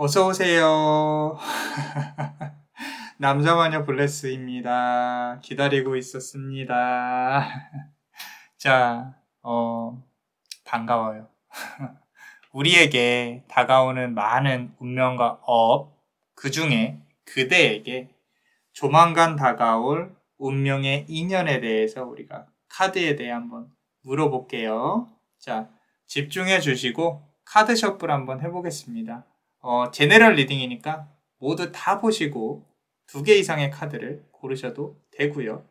어서 오세요. 남자마녀 블레스입니다. 기다리고 있었습니다. 자, 반가워요. 우리에게 다가오는 많은 운명과 업, 그 중에 그대에게 조만간 다가올 운명의 인연에 대해서 우리가 카드에 대해 한번 물어볼게요. 자, 집중해 주시고 카드 셔플 한번 해보겠습니다. 제네럴 리딩이니까 모두 다 보시고 2개 이상의 카드를 고르셔도 되고요.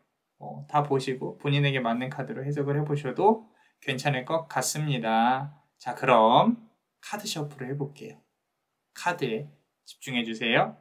다 보시고 본인에게 맞는 카드로 해석을 해보셔도 괜찮을 것 같습니다. 자, 그럼 카드 셔플을 해볼게요. 카드에 집중해 주세요.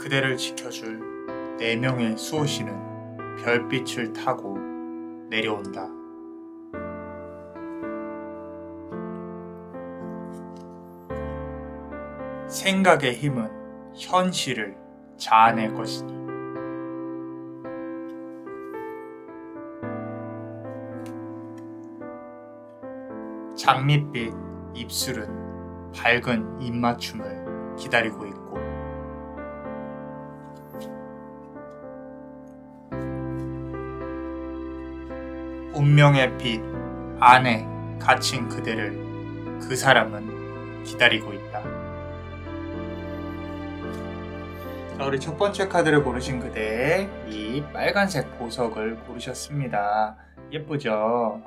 그대를 지켜줄 4명의 수호신은 별빛을 타고 내려온다. 생각의 힘은 현실을 자아낼 것이니 장밋빛 입술은 밝은 입맞춤을 기다리고 있고 운명의 빛 안에 갇힌 그대를 그 사람은 기다리고 있다. 자, 우리 첫 번째 카드를 고르신 그대, 이 빨간색 보석을 고르셨습니다. 예쁘죠?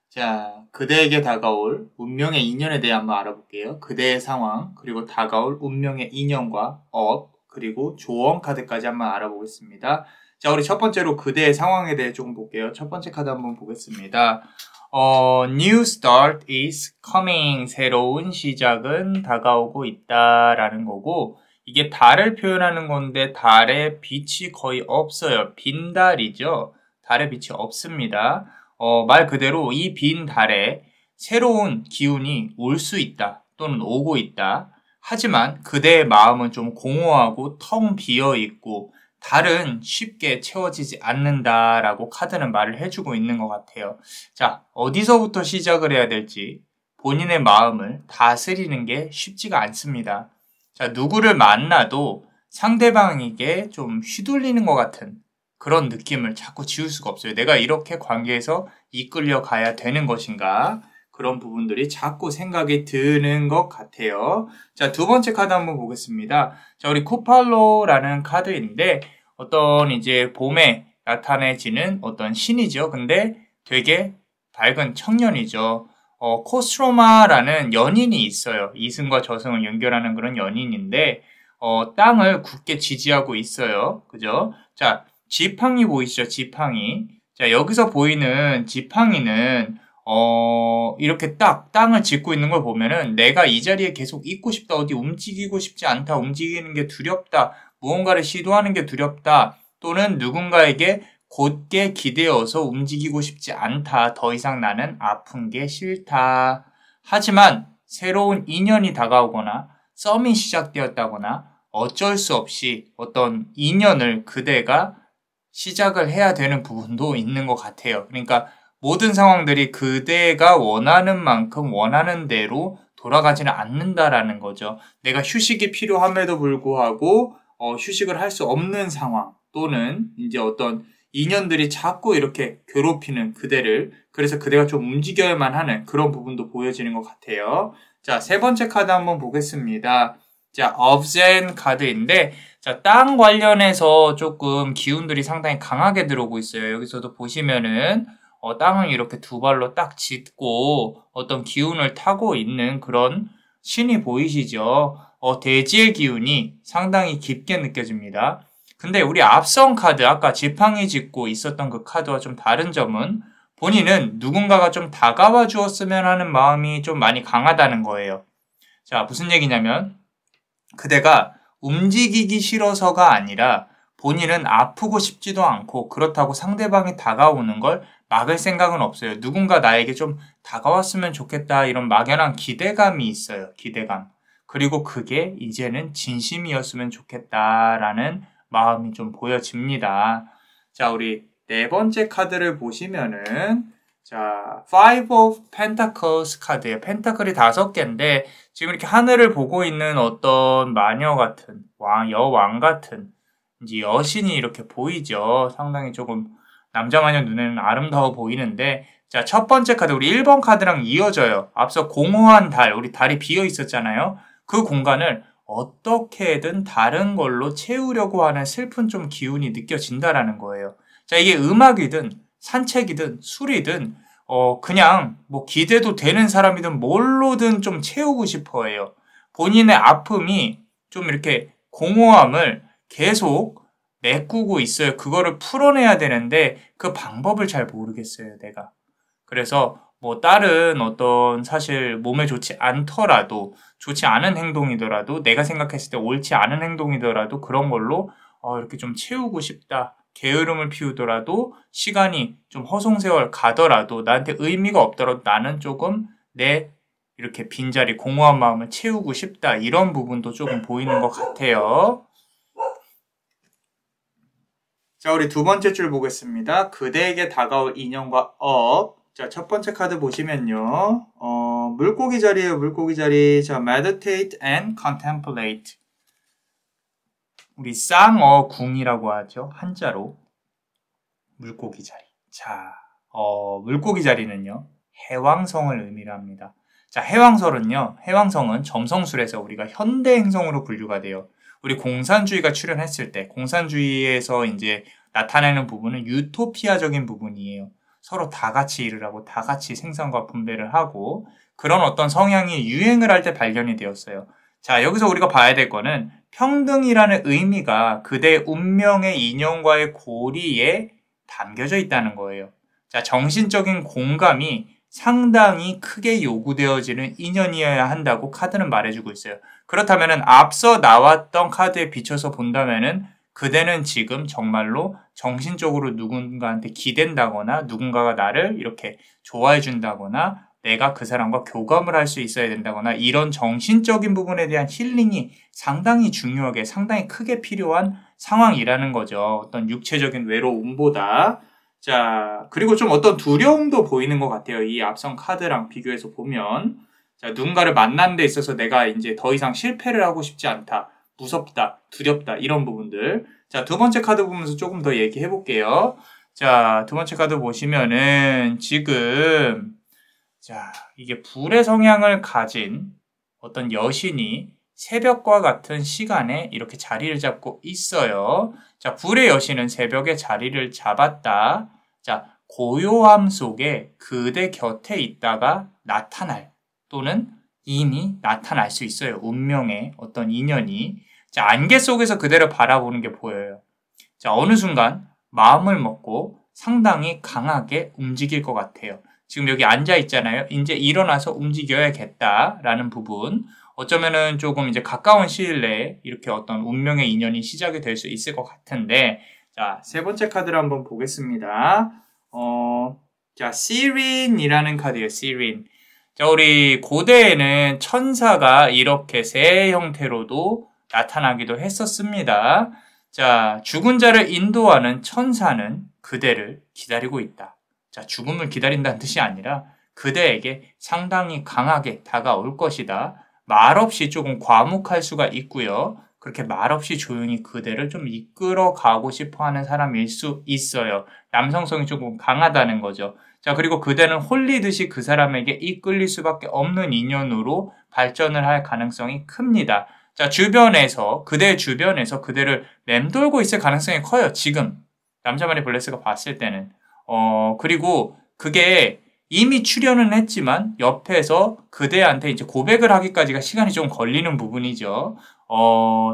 자, 그대에게 다가올 운명의 인연에 대해 한번 알아볼게요. 그대의 상황, 그리고 다가올 운명의 인연과 업, 그리고 조언 카드까지 한번 알아보겠습니다. 자, 우리 첫 번째로 그대의 상황에 대해 조금 볼게요. 첫 번째 카드 한번 보겠습니다. New start is coming. 새로운 시작은 다가오고 있다라는 거고, 이게 달을 표현하는 건데 달에 빛이 거의 없어요. 빈 달이죠. 달에 빛이 없습니다. 말 그대로 이 빈 달에 새로운 기운이 올 수 있다 또는 오고 있다. 하지만 그대의 마음은 좀 공허하고 텅 비어 있고 달은 쉽게 채워지지 않는다라고 카드는 말을 해주고 있는 것 같아요. 자, 어디서부터 시작을 해야 될지 본인의 마음을 다스리는 게 쉽지가 않습니다. 자, 누구를 만나도 상대방에게 좀 휘둘리는 것 같은 그런 느낌을 자꾸 지울 수가 없어요. 내가 이렇게 관계에서 이끌려 가야 되는 것인가? 그런 부분들이 자꾸 생각이 드는 것 같아요. 자, 두 번째 카드 한번 보겠습니다. 자, 우리 코팔로라는 카드인데 어떤 이제 봄에 나타내지는 어떤 신이죠. 근데 되게 밝은 청년이죠. 코스트로마라는 연인이 있어요. 이승과 저승을 연결하는 그런 연인인데 땅을 굳게 지지하고 있어요. 그죠? 자, 지팡이 보이시죠? 지팡이. 자, 여기서 보이는 지팡이는 이렇게 딱 땅을 짚고 있는 걸 보면은 내가 이 자리에 계속 있고 싶다. 어디 움직이고 싶지 않다. 움직이는 게 두렵다. 무언가를 시도하는 게 두렵다. 또는 누군가에게 곧게 기대어서 움직이고 싶지 않다. 더 이상 나는 아픈 게 싫다. 하지만 새로운 인연이 다가오거나 썸이 시작되었다거나 어쩔 수 없이 어떤 인연을 그대가 시작을 해야 되는 부분도 있는 것 같아요. 그러니까 모든 상황들이 그대가 원하는 만큼 원하는 대로 돌아가지는 않는다라는 거죠. 내가 휴식이 필요함에도 불구하고 휴식을 할 수 없는 상황 또는 이제 어떤 인연들이 자꾸 이렇게 괴롭히는 그대를 그래서 그대가 좀 움직여야만 하는 그런 부분도 보여지는 것 같아요. 자, 세 번째 카드 한번 보겠습니다. 자, 업젠 카드인데 자, 땅 관련해서 조금 기운들이 상당히 강하게 들어오고 있어요. 여기서도 보시면은 땅을 이렇게 두 발로 딱 짚고 어떤 기운을 타고 있는 그런 신이 보이시죠? 대지의 기운이 상당히 깊게 느껴집니다. 근데 우리 앞선 카드, 아까 지팡이 짚고 있었던 그 카드와 좀 다른 점은 본인은 누군가가 좀 다가와 주었으면 하는 마음이 좀 많이 강하다는 거예요. 자, 무슨 얘기냐면 그대가 움직이기 싫어서가 아니라 본인은 아프고 싶지도 않고 그렇다고 상대방이 다가오는 걸 막을 생각은 없어요. 누군가 나에게 좀 다가왔으면 좋겠다 이런 막연한 기대감이 있어요. 기대감. 그리고 그게 이제는 진심이었으면 좋겠다라는 마음이 좀 보여집니다. 자, 우리 네 번째 카드를 보시면은 자, Five of Pentacles 카드예요. 펜타클이 5개인데 지금 이렇게 하늘을 보고 있는 어떤 마녀 같은 여왕 같은 이제 여신이 이렇게 보이죠. 상당히 조금 남자 마녀 눈에는 아름다워 보이는데 자, 첫 번째 카드 우리 1번 카드랑 이어져요. 앞서 공허한 달, 우리 달이 비어 있었잖아요. 그 공간을 어떻게든 다른 걸로 채우려고 하는 슬픈 좀 기운이 느껴진다라는 거예요. 자, 이게 음악이든 산책이든 술이든 그냥 뭐 기대도 되는 사람이든 뭘로든 좀 채우고 싶어 해요. 본인의 아픔이 좀 이렇게 공허함을 계속 메꾸고 있어요. 그거를 풀어내야 되는데 그 방법을 잘 모르겠어요, 내가. 그래서 뭐 다른 어떤 사실 몸에 좋지 않더라도 좋지 않은 행동이더라도 내가 생각했을 때 옳지 않은 행동이더라도 그런 걸로 이렇게 좀 채우고 싶다. 게으름을 피우더라도 시간이 좀 허송세월 가더라도 나한테 의미가 없더라도 나는 조금 내 이렇게 빈자리 공허한 마음을 채우고 싶다. 이런 부분도 조금 보이는 것 같아요. 자, 우리 두 번째 줄 보겠습니다. 그대에게 다가올 인연과 업. 자, 첫 번째 카드 보시면요. 물고기 자리에요, 물고기 자리. 자, meditate and contemplate. 우리 쌍어궁이라고 하죠. 한자로. 물고기 자리. 자, 물고기 자리는요. 해왕성을 의미를 합니다. 자, 해왕성은 점성술에서 우리가 현대 행성으로 분류가 돼요. 우리 공산주의가 출현했을 때, 공산주의에서 이제 나타내는 부분은 유토피아적인 부분이에요. 서로 다 같이 일을 하고, 다 같이 생산과 분배를 하고, 그런 어떤 성향이 유행을 할 때 발견이 되었어요. 자, 여기서 우리가 봐야 될 거는 평등이라는 의미가 그대의 운명의 인연과의 고리에 담겨져 있다는 거예요. 자, 정신적인 공감이 상당히 크게 요구되어지는 인연이어야 한다고 카드는 말해주고 있어요. 그렇다면은 앞서 나왔던 카드에 비춰서 본다면은 그대는 지금 정말로 정신적으로 누군가한테 기댄다거나 누군가가 나를 이렇게 좋아해 준다거나 내가 그 사람과 교감을 할 수 있어야 된다거나 이런 정신적인 부분에 대한 힐링이 상당히 중요하게 상당히 크게 필요한 상황이라는 거죠. 어떤 육체적인 외로움보다. 자, 그리고 좀 어떤 두려움도 보이는 것 같아요. 이 앞선 카드랑 비교해서 보면. 자, 누군가를 만나는 데 있어서 내가 이제 더 이상 실패를 하고 싶지 않다. 무섭다. 두렵다. 이런 부분들. 자, 두 번째 카드 보면서 조금 더 얘기해 볼게요. 자, 두 번째 카드 보시면은 지금 자, 이게 불의 성향을 가진 어떤 여신이 새벽과 같은 시간에 이렇게 자리를 잡고 있어요. 자, 불의 여신은 새벽에 자리를 잡았다. 자, 고요함 속에 그대 곁에 있다가 나타날 또는 이미 나타날 수 있어요. 운명의 어떤 인연이. 자, 안개 속에서 그대를 바라보는 게 보여요. 자, 어느 순간 마음을 먹고 상당히 강하게 움직일 것 같아요. 지금 여기 앉아 있잖아요. 이제 일어나서 움직여야겠다라는 부분. 어쩌면은 조금 이제 가까운 시일 내에 이렇게 어떤 운명의 인연이 시작이 될 수 있을 것 같은데, 자, 세 번째 카드를 한번 보겠습니다. 자, 시린이라는 카드예요. 시린. 자, 우리 고대에는 천사가 이렇게 새 형태로도 나타나기도 했었습니다. 자, 죽은 자를 인도하는 천사는 그대를 기다리고 있다. 자, 죽음을 기다린다는 뜻이 아니라 그대에게 상당히 강하게 다가올 것이다. 말없이 조금 과묵할 수가 있고요. 그렇게 말없이 조용히 그대를 좀 이끌어 가고 싶어 하는 사람일 수 있어요. 남성성이 조금 강하다는 거죠. 자, 그리고 그대는 홀리듯이 그 사람에게 이끌릴 수밖에 없는 인연으로 발전을 할 가능성이 큽니다. 자, 그대의 주변에서 그대를 맴돌고 있을 가능성이 커요. 지금. 남자만의 블레스가 봤을 때는. 그리고 그게 이미 출연은 했지만 옆에서 그대한테 이제 고백을 하기까지가 시간이 좀 걸리는 부분이죠.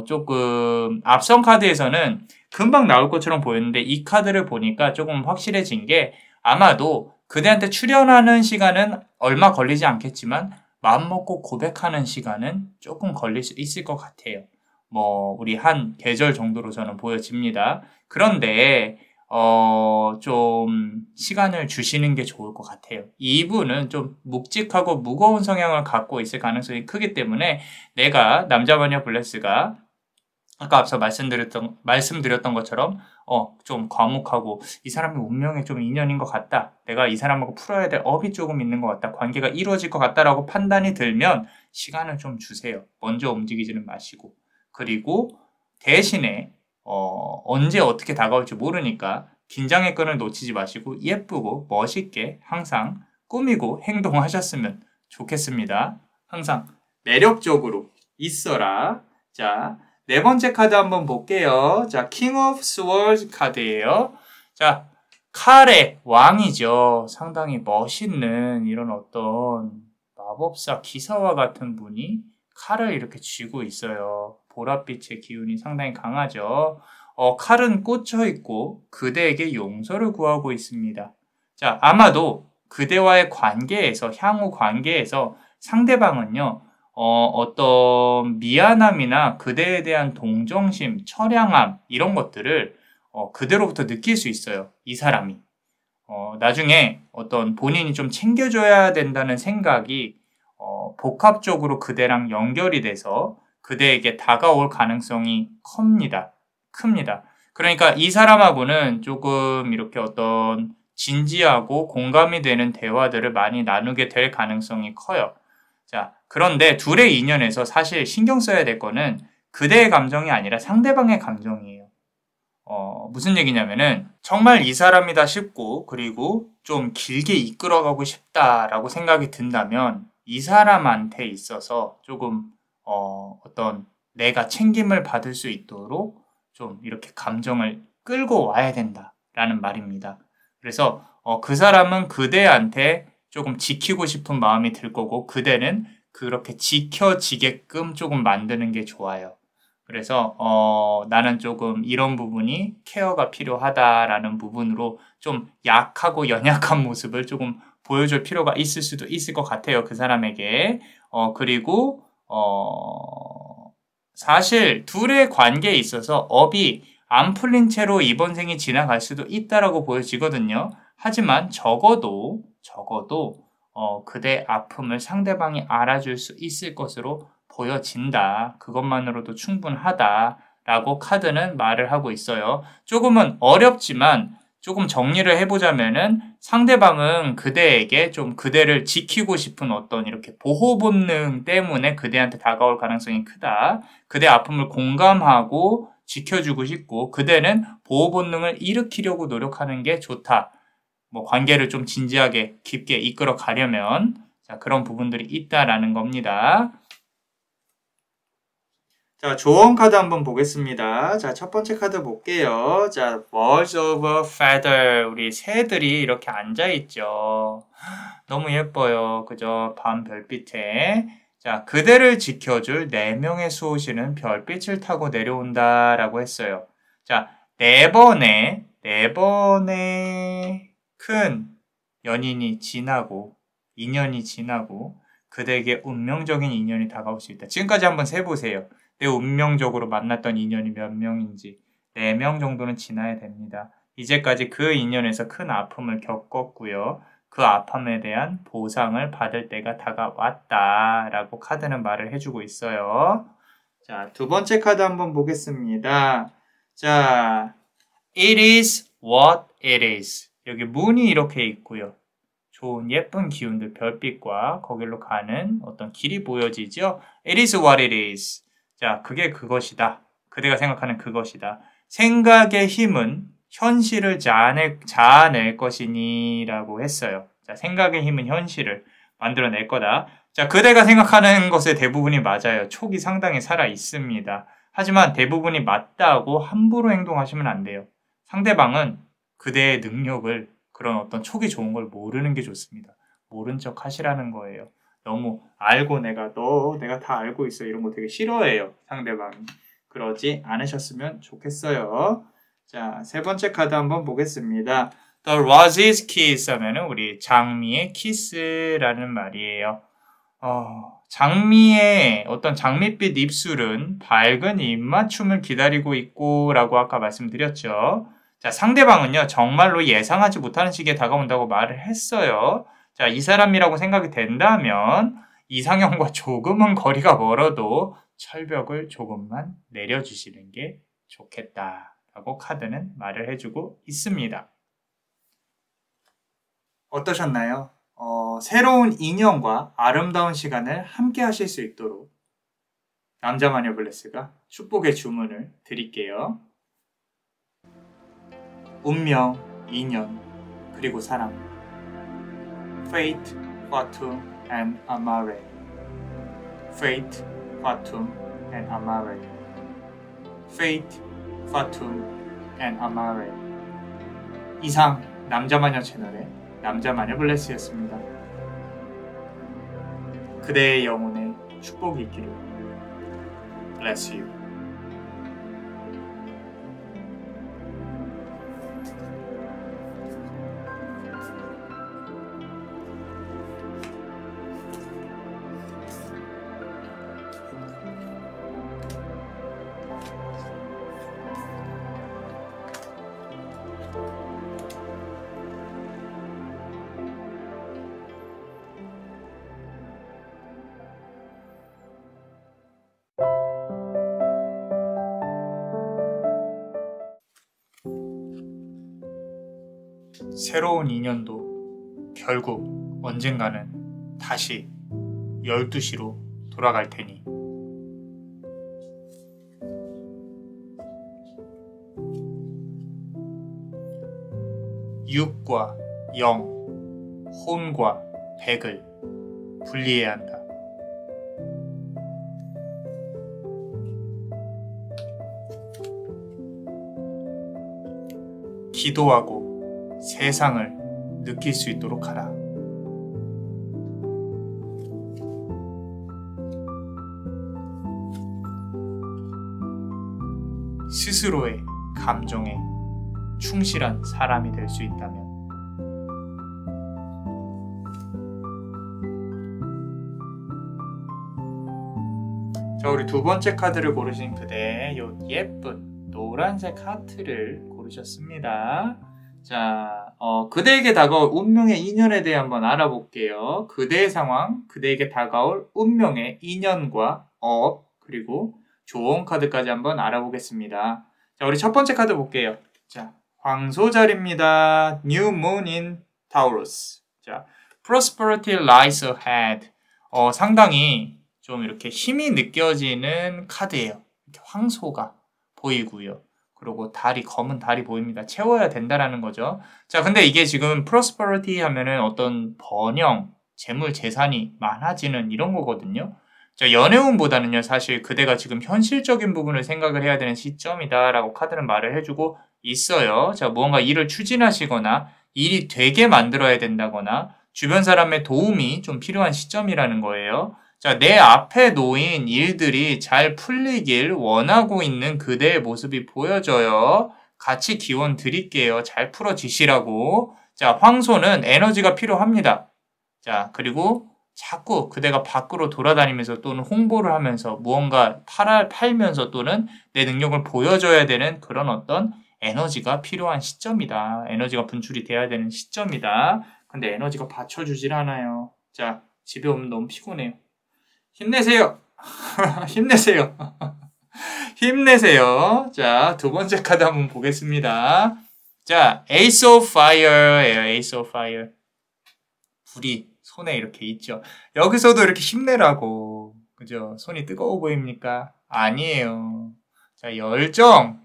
조금 앞선 카드에서는 금방 나올 것처럼 보였는데 이 카드를 보니까 조금 확실해진 게 아마도 그대한테 출연하는 시간은 얼마 걸리지 않겠지만 마음먹고 고백하는 시간은 조금 걸릴 수 있을 것 같아요. 우리 한 계절 정도로 저는 보여집니다. 그런데 좀 시간을 주시는 게 좋을 것 같아요. 이분은 좀 묵직하고 무거운 성향을 갖고 있을 가능성이 크기 때문에 내가 남자마녀 블레스가 아까 앞서 말씀드렸던 것처럼 좀 과묵하고 이 사람이 운명의 좀 인연인 것 같다. 내가 이 사람하고 풀어야 될 업이 조금 있는 것 같다. 관계가 이루어질 것 같다라고 판단이 들면 시간을 좀 주세요. 먼저 움직이지는 마시고. 그리고 대신에 언제 어떻게 다가올지 모르니까 긴장의 끈을 놓치지 마시고 예쁘고 멋있게 항상 꾸미고 행동하셨으면 좋겠습니다. 항상 매력적으로 있어라. 자, 네 번째 카드 한번 볼게요. 자, King of Swords 카드예요. 자, 칼의 왕이죠. 상당히 멋있는 이런 어떤 마법사 기사와 같은 분이 칼을 이렇게 쥐고 있어요. 보랏빛의 기운이 상당히 강하죠. 칼은 꽂혀 있고 그대에게 용서를 구하고 있습니다. 자, 아마도 그대와의 관계에서, 향후 관계에서 상대방은요, 어떤 미안함이나 그대에 대한 동정심, 처량함, 이런 것들을 그대로부터 느낄 수 있어요. 이 사람이. 나중에 어떤 본인이 좀 챙겨줘야 된다는 생각이 복합적으로 그대랑 연결이 돼서 그대에게 다가올 가능성이 큽니다. 그러니까 이 사람하고는 조금 이렇게 어떤 진지하고 공감이 되는 대화들을 많이 나누게 될 가능성이 커요. 자, 그런데 둘의 인연에서 사실 신경 써야 될 거는 그대의 감정이 아니라 상대방의 감정이에요. 무슨 얘기냐면은 정말 이 사람이다 싶고 그리고 좀 길게 이끌어가고 싶다라고 생각이 든다면 이 사람한테 있어서 조금 어떤 내가 챙김을 받을 수 있도록 좀 이렇게 감정을 끌고 와야 된다라는 말입니다. 그래서 그 사람은 그대한테 조금 지키고 싶은 마음이 들 거고 그대는 그렇게 지켜지게끔 조금 만드는 게 좋아요. 그래서 나는 조금 이런 부분이 케어가 필요하다라는 부분으로 좀 약하고 연약한 모습을 조금 보여줄 필요가 있을 수도 있을 것 같아요. 그 사람에게. 그리고 사실 둘의 관계에 있어서 업이 안 풀린 채로 이번 생이 지나갈 수도 있다라고 보여지거든요. 하지만 적어도 그대 아픔을 상대방이 알아줄 수 있을 것으로 보여진다. 그것만으로도 충분하다라고 카드는 말을 하고 있어요. 조금은 어렵지만 조금 정리를 해보자면은 상대방은 그대에게 좀 그대를 지키고 싶은 어떤 이렇게 보호 본능 때문에 그대한테 다가올 가능성이 크다. 그대 아픔을 공감하고 지켜주고 싶고 그대는 보호 본능을 일으키려고 노력하는 게 좋다. 뭐 관계를 좀 진지하게 깊게 이끌어 가려면 자, 그런 부분들이 있다라는 겁니다. 자, 조언 카드 한번 보겠습니다. 자, 첫 번째 카드 볼게요. 자, Birds of a Feather. 우리 새들이 이렇게 앉아있죠. 너무 예뻐요. 그죠? 밤 별빛에. 자, 그대를 지켜줄 4명의 수호신은 별빛을 타고 내려온다라고 했어요. 자, 4번의 큰 연인이 지나고, 인연이 지나고, 그대에게 운명적인 인연이 다가올 수 있다. 지금까지 한번 세보세요. 내 운명적으로 만났던 인연이 몇 명인지 4명 정도는 지나야 됩니다. 이제까지 그 인연에서 큰 아픔을 겪었고요. 그 아픔에 대한 보상을 받을 때가 다가왔다라고 카드는 말을 해주고 있어요. 자, 두 번째 카드 한번 보겠습니다. 자, It is what it is. 여기 문이 이렇게 있고요. 좋은 예쁜 기운들, 별빛과 거길로 가는 어떤 길이 보여지죠? It is what it is. 자, 그게 그것이다. 그대가 생각하는 그것이다. 생각의 힘은 현실을 자아낼 것이니 라고 했어요. 자, 생각의 힘은 현실을 만들어낼 거다. 자, 그대가 생각하는 것의 대부분이 맞아요. 촉이 상당히 살아 있습니다. 하지만 대부분이 맞다고 함부로 행동하시면 안 돼요. 상대방은 그대의 능력을 그런 어떤 촉이 좋은 걸 모르는 게 좋습니다. 모른 척 하시라는 거예요. 너무 알고 내가 다 알고 있어 이런 거 되게 싫어해요. 상대방이. 그러지 않으셨으면 좋겠어요. 자, 세 번째 카드 한번 보겠습니다. The Rose's Kiss 하면은 우리 장미의 키스라는 말이에요. 장미의 어떤 장밋빛 입술은 밝은 입맞춤을 기다리고 있고 라고 아까 말씀드렸죠. 자, 상대방은요, 정말로 예상하지 못하는 시기에 다가온다고 말을 했어요. 자, 이 사람이라고 생각이 된다면 이상형과 조금은 거리가 멀어도 철벽을 조금만 내려주시는 게 좋겠다라고 카드는 말을 해주고 있습니다. 어떠셨나요? 새로운 인연과 아름다운 시간을 함께 하실 수 있도록 남자마녀 블레스가 축복의 주문을 드릴게요. 운명, 인연, 그리고 사랑. Fate, Fatum, and Amare. Fate, Fatum, and Amare. Fate, Fatum, and Amare. 이상 남자마녀 채널의 남자마녀 블레스였습니다. 그대의 영혼에 축복이 있기를. Bless you. 새로운 인연도 결국 언젠가는 다시 12시로 돌아갈 테니. 육과 영, 혼과 백을 분리해야 한다. 기도하고 세상을 느낄 수 있도록 하라. 스스로의 감정에 충실한 사람이 될 수 있다면 자, 우리 두 번째 카드를 고르신 그대 요 예쁜 노란색 하트를 고르셨습니다. 자, 그대에게 다가올 운명의 인연에 대해 한번 알아볼게요. 그대의 상황, 그대에게 다가올 운명의 인연과 업, 그리고 조언 카드까지 한번 알아보겠습니다. 자, 우리 첫 번째 카드 볼게요. 자, 황소자리입니다. New Moon in Taurus. 자, Prosperity lies ahead. 상당히 좀 이렇게 힘이 느껴지는 카드예요. 이렇게 황소가 보이고요. 그리고 달이, 검은 달이 보입니다. 채워야 된다라는 거죠. 자, 근데 이게 지금 prosperity 하면은 어떤 번영, 재물, 재산이 많아지는 이런 거거든요. 자, 연애운보다는요, 사실 그대가 지금 현실적인 부분을 생각을 해야 되는 시점이다라고 카드는 말을 해주고 있어요. 자, 무언가 일을 추진하시거나 일이 되게 만들어야 된다거나 주변 사람의 도움이 좀 필요한 시점이라는 거예요. 자, 내 앞에 놓인 일들이 잘 풀리길 원하고 있는 그대의 모습이 보여져요. 같이 기원 드릴게요. 잘 풀어지시라고. 자, 황소는 에너지가 필요합니다. 자, 그리고 자꾸 그대가 밖으로 돌아다니면서 또는 홍보를 하면서 무언가 팔면서 또는 내 능력을 보여줘야 되는 그런 어떤 에너지가 필요한 시점이다. 에너지가 분출이 돼야 되는 시점이다. 근데 에너지가 받쳐주질 않아요. 자, 집에 오면 너무 피곤해요. 힘내세요. 힘내세요. 힘내세요. 자, 두 번째 카드 한번 보겠습니다. 자, Ace of Fire예요. Ace of Fire. 불이 손에 이렇게 있죠. 여기서도 이렇게 힘내라고. 그죠? 손이 뜨거워 보입니까? 아니에요. 자, 열정.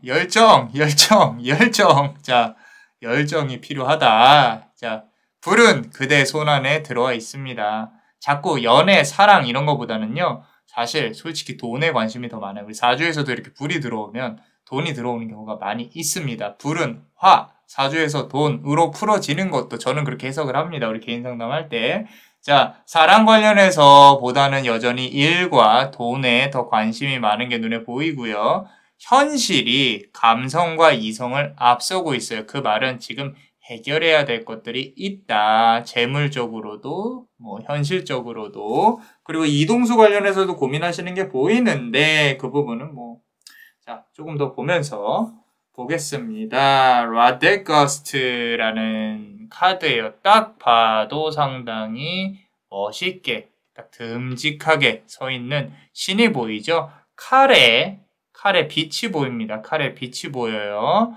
자, 열정이 필요하다. 자, 불은 그대 손 안에 들어와 있습니다. 자꾸 연애, 사랑 이런 거보다는요. 사실 솔직히 돈에 관심이 더 많아요. 우리 사주에서도 이렇게 불이 들어오면 돈이 들어오는 경우가 많이 있습니다. 불은 화, 사주에서 돈으로 풀어지는 것도 저는 그렇게 해석을 합니다. 우리 개인 상담할 때. 자, 사랑 관련해서 보다는 여전히 일과 돈에 더 관심이 많은 게 눈에 보이고요. 현실이 감성과 이성을 앞서고 있어요. 그 말은 지금 해결해야 될 것들이 있다. 재물적으로도, 현실적으로도. 그리고 이동수 관련해서도 고민하시는 게 보이는데, 그 부분은 자, 조금 더 보면서 보겠습니다. 라데거스트라는 카드예요. 딱 봐도 상당히 멋있게, 딱 듬직하게 서 있는 신이 보이죠? 칼에 빛이 보입니다. 칼에 빛이 보여요.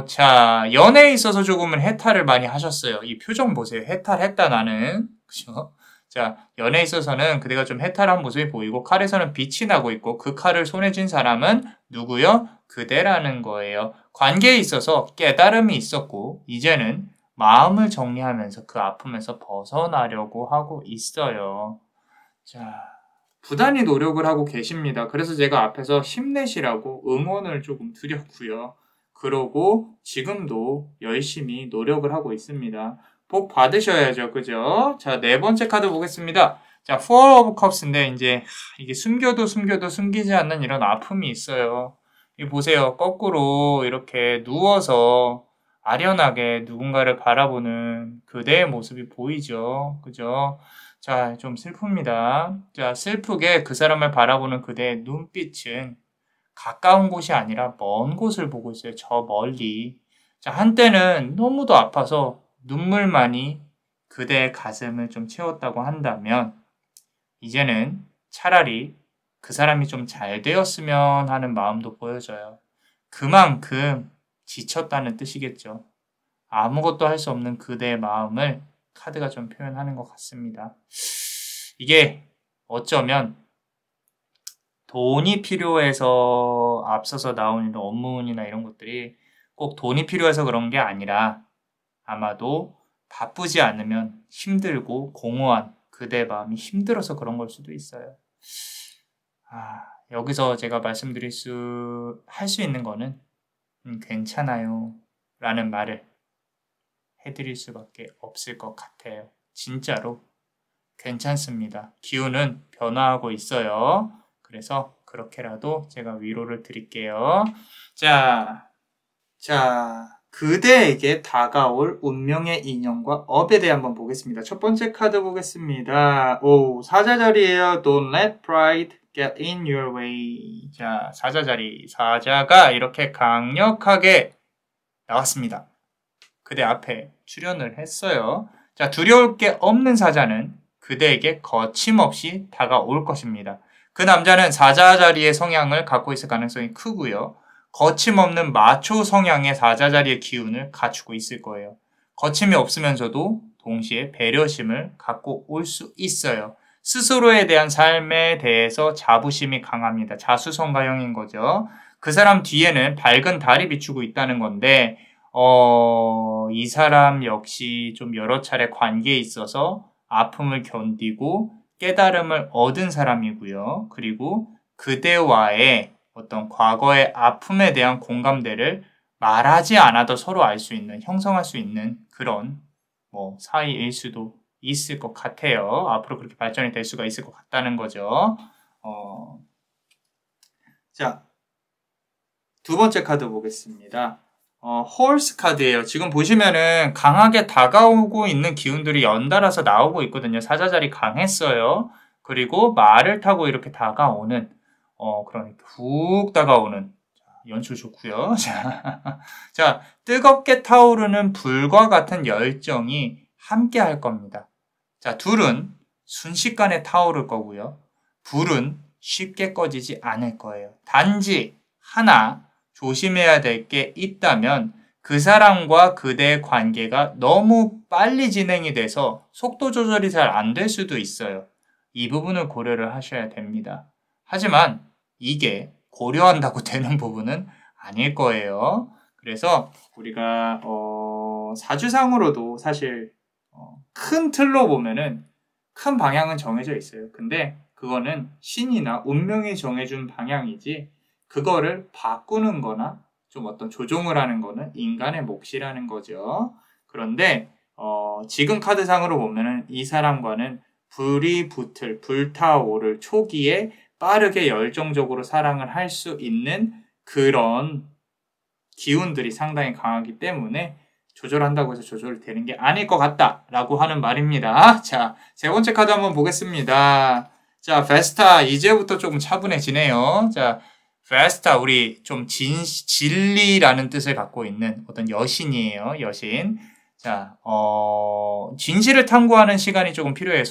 자, 연애에 있어서 조금은 해탈을 많이 하셨어요. 이 표정 보세요. 해탈했다 나는. 그죠? 자, 연애에 있어서는 그대가 좀 해탈한 모습이 보이고 칼에서는 빛이 나고 있고 그 칼을 손에 쥔 사람은 누구요? 그대라는 거예요. 관계에 있어서 깨달음이 있었고 이제는 마음을 정리하면서 그 아픔에서 벗어나려고 하고 있어요. 자, 부단히 노력을 하고 계십니다. 그래서 제가 앞에서 힘내시라고 응원을 조금 드렸고요. 그러고 지금도 열심히 노력을 하고 있습니다. 복 받으셔야죠. 그죠? 자, 네 번째 카드 보겠습니다. 자, Four of Cups인데 이제 이게 숨겨도 숨기지 않는 이런 아픔이 있어요. 이 보세요. 거꾸로 이렇게 누워서 아련하게 누군가를 바라보는 그대의 모습이 보이죠. 그죠? 자, 좀 슬픕니다. 자, 슬프게 그 사람을 바라보는 그대의 눈빛은 가까운 곳이 아니라 먼 곳을 보고 있어요. 저 멀리. 자, 한때는 너무도 아파서 눈물만이 그대의 가슴을 좀 채웠다고 한다면 이제는 차라리 그 사람이 좀 잘 되었으면 하는 마음도 보여져요. 그만큼 지쳤다는 뜻이겠죠. 아무것도 할 수 없는 그대의 마음을 카드가 좀 표현하는 것 같습니다. 이게 어쩌면 돈이 필요해서 앞서서 나온 이런 업무운이나 이런 것들이 꼭 돈이 필요해서 그런 게 아니라 아마도 바쁘지 않으면 힘들고 공허한 그대의 마음이 힘들어서 그런 걸 수도 있어요. 여기서 제가 할 수 있는 거는 괜찮아요 라는 말을 해드릴 수밖에 없을 것 같아요. 진짜로 괜찮습니다. 기운은 변화하고 있어요. 그래서 그렇게라도 제가 위로를 드릴게요. 자, 그대에게 다가올 운명의 인연과 업에 대해 한번 보겠습니다. 첫 번째 카드 보겠습니다. 사자 자리예요. Don't let pride get in your way. 자, 사자 자리. 사자가 이렇게 강력하게 나왔습니다. 그대 앞에 출연을 했어요. 자, 두려울 게 없는 사자는 그대에게 거침없이 다가올 것입니다. 그 남자는 사자 자리의 성향을 갖고 있을 가능성이 크고요. 거침없는 마초 성향의 사자 자리의 기운을 갖추고 있을 거예요. 거침이 없으면서도 동시에 배려심을 갖고 올 수 있어요. 스스로에 대한 삶에 대해서 자부심이 강합니다. 자수성가형인 거죠. 그 사람 뒤에는 밝은 달이 비추고 있다는 건데 이 사람 역시 좀 여러 차례 관계에 있어서 아픔을 견디고 깨달음을 얻은 사람이고요. 그리고 그대와의 어떤 과거의 아픔에 대한 공감대를 말하지 않아도 서로 알 수 있는, 형성할 수 있는 그런 사이일 수도 있을 것 같아요. 앞으로 그렇게 발전이 될 수가 있을 것 같다는 거죠. 자, 두 번째 카드 보겠습니다. 홀스 카드예요. 지금 보시면은 강하게 다가오고 있는 기운들이 연달아서 나오고 있거든요. 사자 자리 강했어요. 그리고 말을 타고 이렇게 다가오는 그러니까 훅 다가오는 연출 좋고요. 자, 뜨겁게 타오르는 불과 같은 열정이 함께 할 겁니다. 자, 둘은 순식간에 타오를 거고요. 불은 쉽게 꺼지지 않을 거예요. 단지 하나 조심해야 될 게 있다면 그 사람과 그대의 관계가 너무 빨리 진행이 돼서 속도 조절이 잘 안 될 수도 있어요. 이 부분을 고려를 하셔야 됩니다. 하지만 이게 고려한다고 되는 부분은 아닐 거예요. 그래서 우리가 사주상으로도 사실 큰 틀로 보면은 큰 방향은 정해져 있어요. 근데 그거는 신이나 운명이 정해준 방향이지 그거를 바꾸는 거나 좀 어떤 조종을 하는 거는 인간의 몫이라는 거죠. 그런데 지금 카드상으로 보면은 이 사람과는 불이 붙을, 불타오를 초기에 빠르게 열정적으로 사랑을 할 수 있는 그런 기운들이 상당히 강하기 때문에 조절한다고 해서 조절이 되는 게 아닐 것 같다라고 하는 말입니다. 자, 세 번째 카드 한번 보겠습니다. 자, 베스타 이제부터 조금 차분해지네요. 자, 베스타 우리 좀 진리라는 뜻을 갖고 있는 어떤 여신이에요. 여신. 자, 진실을 탐구하는 시간이 조금 필요해요.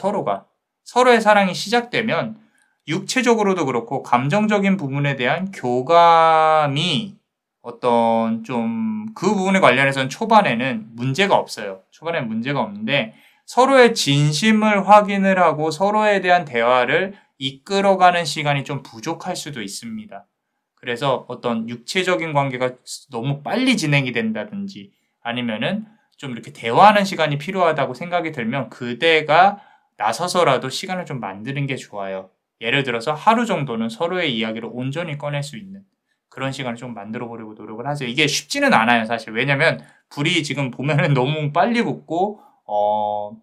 서로의 사랑이 시작되면 육체적으로도 그렇고 감정적인 부분에 대한 교감이 어떤 좀 그 부분에 관련해서는 초반에는 문제가 없어요. 초반에는 문제가 없는데 서로의 진심을 확인을 하고 서로에 대한 대화를 이끌어가는 시간이 좀 부족할 수도 있습니다. 그래서 어떤 육체적인 관계가 너무 빨리 진행이 된다든지 아니면은 좀 이렇게 대화하는 시간이 필요하다고 생각이 들면 그대가 나서서라도 시간을 좀 만드는 게 좋아요. 예를 들어서 하루 정도는 서로의 이야기를 온전히 꺼낼 수 있는 그런 시간을 좀 만들어 보려고 노력을 하세요. 이게 쉽지는 않아요, 사실. 왜냐면 불이 지금 보면은 너무 빨리 붙고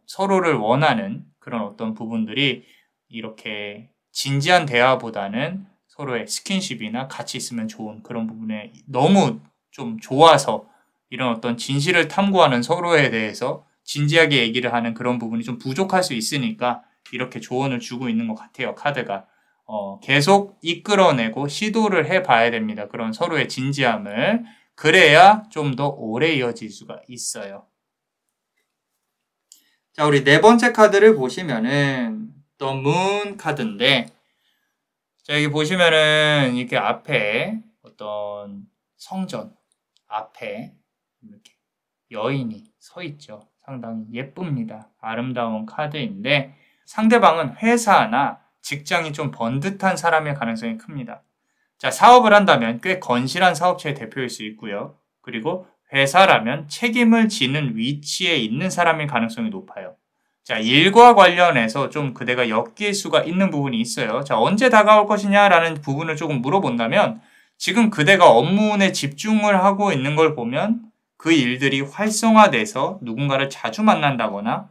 서로를 원하는 그런 어떤 부분들이 이렇게 진지한 대화보다는 서로의 스킨십이나 같이 있으면 좋은 그런 부분에 너무 좀 좋아서 이런 어떤 진실을 탐구하는 서로에 대해서 진지하게 얘기를 하는 그런 부분이 좀 부족할 수 있으니까 이렇게 조언을 주고 있는 것 같아요, 카드가. 계속 이끌어내고 시도를 해봐야 됩니다. 그런 서로의 진지함을. 그래야 좀 더 오래 이어질 수가 있어요. 자, 우리 네 번째 카드를 보시면은 The Moon 카드인데 자, 여기 보시면은 이렇게 앞에 어떤 성전 앞에 여인이 서 있죠. 상당히 예쁩니다. 아름다운 카드인데 상대방은 회사나 직장이 좀 번듯한 사람일 가능성이 큽니다. 자, 사업을 한다면 꽤 건실한 사업체의 대표일 수 있고요. 그리고 회사라면 책임을 지는 위치에 있는 사람일 가능성이 높아요. 자, 일과 관련해서 좀 그대가 엮일 수가 있는 부분이 있어요. 자, 언제 다가올 것이냐라는 부분을 조금 물어본다면 지금 그대가 업무에 집중을 하고 있는 걸 보면 그 일들이 활성화돼서 누군가를 자주 만난다거나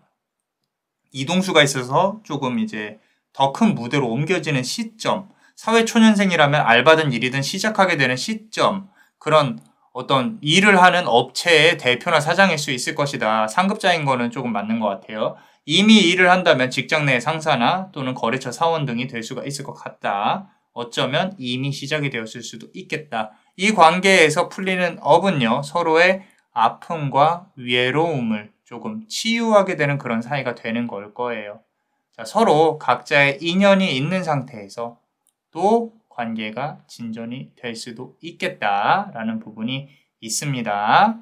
이동수가 있어서 조금 이제 더 큰 무대로 옮겨지는 시점, 사회초년생이라면 알바든 일이든 시작하게 되는 시점, 그런 어떤 일을 하는 업체의 대표나 사장일 수 있을 것이다. 상급자인 거는 조금 맞는 것 같아요. 이미 일을 한다면 직장 내 상사나 또는 거래처 사원 등이 될 수가 있을 것 같다. 어쩌면 이미 시작이 되었을 수도 있겠다. 이 관계에서 풀리는 업은요, 서로의 아픔과 외로움을 조금 치유하게 되는 그런 사이가 되는 걸 거예요. 자, 서로 각자의 인연이 있는 상태에서 또 관계가 진전이 될 수도 있겠다라는 부분이 있습니다.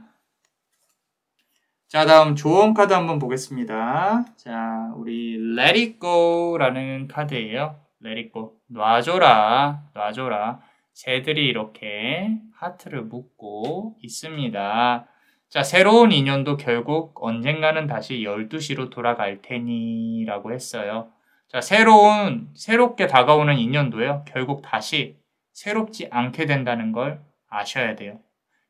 자, 다음 조언 카드 한번 보겠습니다. 자, 우리 Let It Go라는 카드예요. Let It Go. 놔줘라, 놔줘라. 새들이 이렇게 하트를 묶고 있습니다. 자, 새로운 인연도 결국 언젠가는 다시 12시로 돌아갈 테니 라고 했어요. 자, 새롭게 다가오는 인연도요, 결국 다시 새롭지 않게 된다는 걸 아셔야 돼요.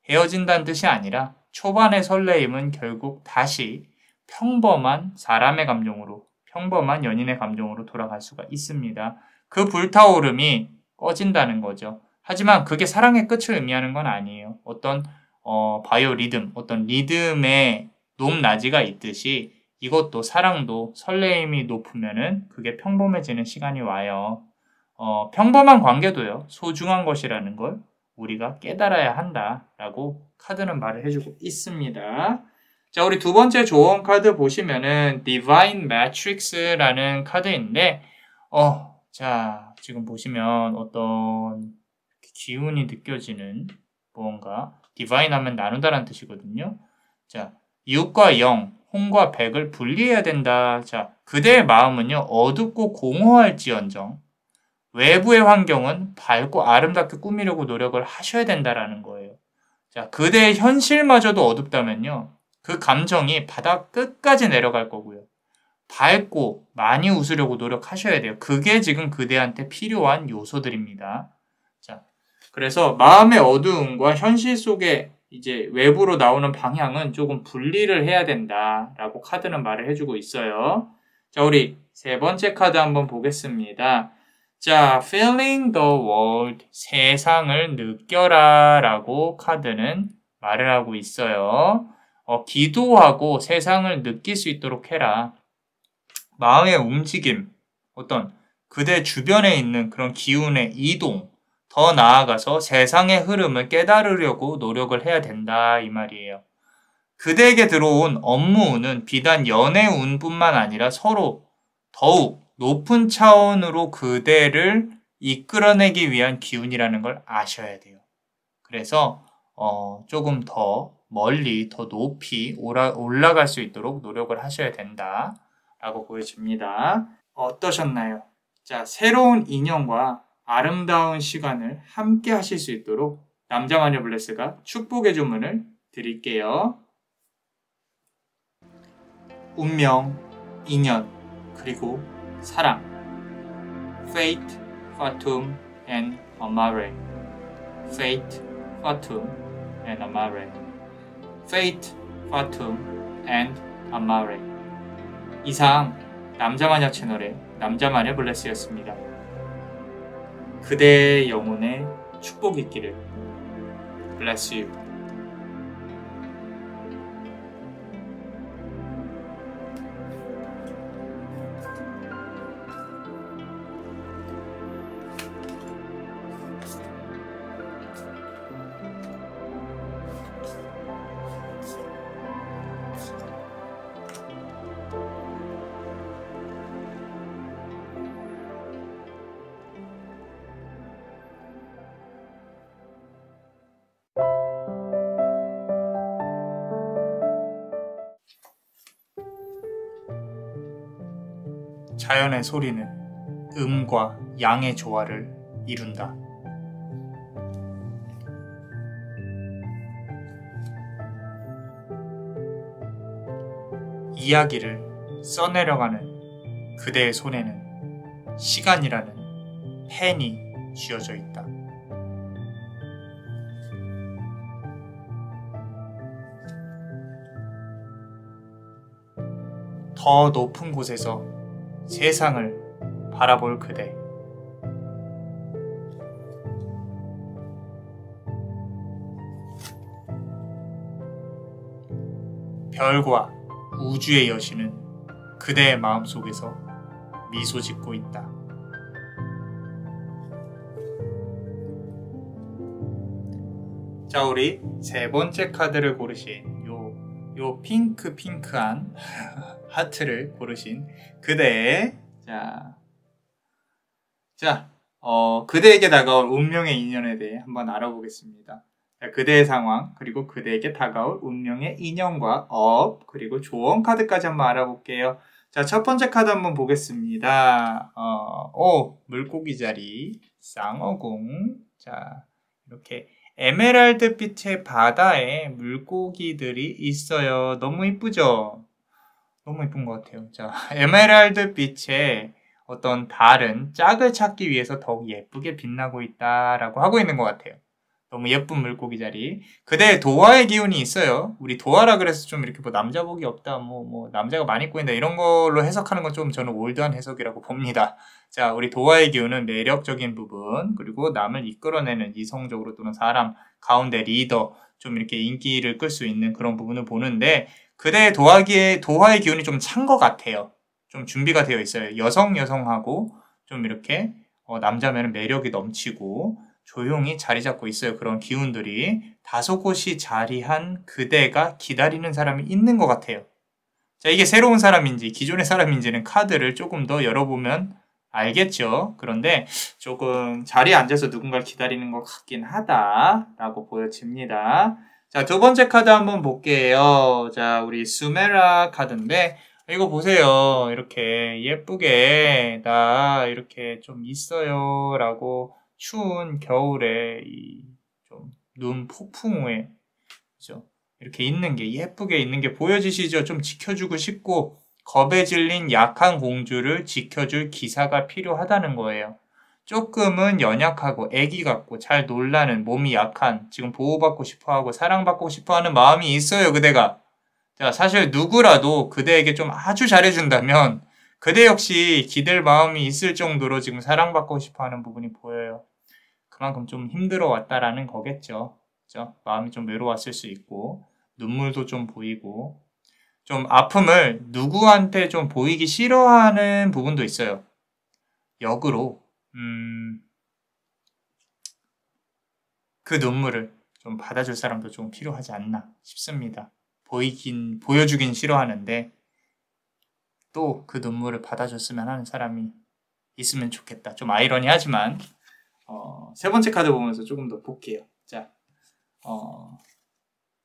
헤어진다는 뜻이 아니라 초반의 설레임은 결국 다시 평범한 사람의 감정으로, 평범한 연인의 감정으로 돌아갈 수가 있습니다. 그 불타오름이 꺼진다는 거죠. 하지만 그게 사랑의 끝을 의미하는 건 아니에요. 어떤 바이오 리듬, 어떤 리듬의 높낮이가 있듯이 이것도 사랑도 설레임이 높으면은 그게 평범해지는 시간이 와요. 평범한 관계도요, 소중한 것이라는 걸 우리가 깨달아야 한다라고 카드는 말을 해주고 있습니다. 자, 우리 두 번째 조언 카드 보시면은 Divine Matrix라는 카드인데, 자, 지금 보시면 어떤 기운이 느껴지는 무언가, Divine 하면 나누다라는 뜻이거든요. 자, 6과 0, 홍과 백을 분리해야 된다. 자, 그대의 마음은요, 어둡고 공허할지언정 외부의 환경은 밝고 아름답게 꾸미려고 노력을 하셔야 된다라는 거예요. 자, 그대의 현실마저도 어둡다면요, 그 감정이 바닥 끝까지 내려갈 거고요. 밝고 많이 웃으려고 노력하셔야 돼요. 그게 지금 그대한테 필요한 요소들입니다. 자, 그래서 마음의 어두움과 현실 속에 이제 외부로 나오는 방향은 조금 분리를 해야 된다라고 카드는 말을 해주고 있어요. 자, 우리 세 번째 카드 한번 보겠습니다. 자, feeling the world, 세상을 느껴라 라고 카드는 말을 하고 있어요. 기도하고 세상을 느낄 수 있도록 해라. 마음의 움직임, 어떤 그대 주변에 있는 그런 기운의 이동, 더 나아가서 세상의 흐름을 깨달으려고 노력을 해야 된다 이 말이에요. 그대에게 들어온 업무운은 비단 연애운뿐만 아니라 서로 더욱 높은 차원으로 그대를 이끌어내기 위한 기운이라는 걸 아셔야 돼요. 그래서 조금 더 멀리, 더 높이 올라갈 수 있도록 노력을 하셔야 된다라고 보여집니다. 어떠셨나요? 자, 새로운 인연과 아름다운 시간을 함께 하실 수 있도록 남자마녀 블레스가 축복의 주문을 드릴게요. 운명, 인연, 그리고 사랑. Fate, Fatum, and Amare. Fate, Fatum, and Amare. Fate, Fatum, and Amare. 이상 남자마녀 채널의 남자마녀 블레스였습니다. 그대의 영혼에 축복이 있기를. Bless you. 자연의 소리는 음과 양의 조화를 이룬다. 이야기를 써내려가는 그대의 손에는 시간이라는 펜이 쥐어져 있다. 더 높은 곳에서 세상을 바라볼 그대. 별과 우주의 여신은 그대의 마음속에서 미소 짓고 있다. 자, 우리 세 번째 카드를 고르신 요 핑크한 하트를 고르신 그대의 그대에게 다가올 운명의 인연에 대해 한번 알아보겠습니다. 자, 그대의 상황, 그리고 그대에게 다가올 운명의 인연과 업, 그리고 조언 카드까지 한번 알아볼게요. 자, 첫 번째 카드 한번 보겠습니다. 물고기 자리, 쌍어공. 자, 이렇게 에메랄드 빛의 바다에 물고기들이 있어요. 너무 이쁘죠? 너무 이쁜 것 같아요. 자, 에메랄드 빛의 어떤 달은 짝을 찾기 위해서 더욱 예쁘게 빛나고 있다라고 하고 있는 것 같아요. 너무 예쁜 물고기 자리. 그대의 도화의 기운이 있어요. 우리 도화라 그래서 좀 이렇게 뭐 남자복이 없다, 남자가 많이 입고 있다 이런 걸로 해석하는 건 좀 저는 올드한 해석이라고 봅니다. 자, 우리 도화의 기운은 매력적인 부분, 그리고 남을 이끌어내는 이성적으로 또는 사람 가운데 리더, 좀 이렇게 인기를 끌 수 있는 그런 부분을 보는데, 그대의 도화의 기운이 좀 찬 것 같아요. 좀 준비가 되어 있어요. 여성하고 좀 이렇게 남자면은 매력이 넘치고 조용히 자리 잡고 있어요. 그런 기운들이 다소 곳이 자리한 그대가 기다리는 사람이 있는 것 같아요. 자, 이게 새로운 사람인지 기존의 사람인지는 카드를 조금 더 열어보면 알겠죠. 그런데 조금 자리에 앉아서 누군가를 기다리는 것 같긴 하다라고 보여집니다. 자, 두 번째 카드 한번 볼게요. 자, 우리 수메라 카드인데 이거 보세요. 이렇게 예쁘게 나 이렇게 좀 있어요 라고 추운 겨울에 이 좀 눈 폭풍 후에 그죠? 이렇게 있는 게 예쁘게 있는 게 보여지시죠? 좀 지켜주고 싶고 겁에 질린 약한 공주를 지켜줄 기사가 필요하다는 거예요. 조금은 연약하고 애기 같고 잘 놀라는 몸이 약한 지금 보호받고 싶어하고 사랑받고 싶어하는 마음이 있어요. 그대가. 자, 사실 누구라도 그대에게 좀 아주 잘해준다면 그대 역시 기댈 마음이 있을 정도로 지금 사랑받고 싶어하는 부분이 보여요. 그만큼 좀 힘들어 왔다라는 거겠죠. 그죠? 마음이 좀 외로웠을 수 있고 눈물도 좀 보이고 좀 아픔을 누구한테 좀 보이기 싫어하는 부분도 있어요. 역으로 그 눈물을 좀 받아줄 사람도 좀 필요하지 않나 싶습니다. 보여주긴 싫어하는데 또 그 눈물을 받아줬으면 하는 사람이 있으면 좋겠다. 좀 아이러니하지만 세 번째 카드 보면서 조금 더 볼게요. 자,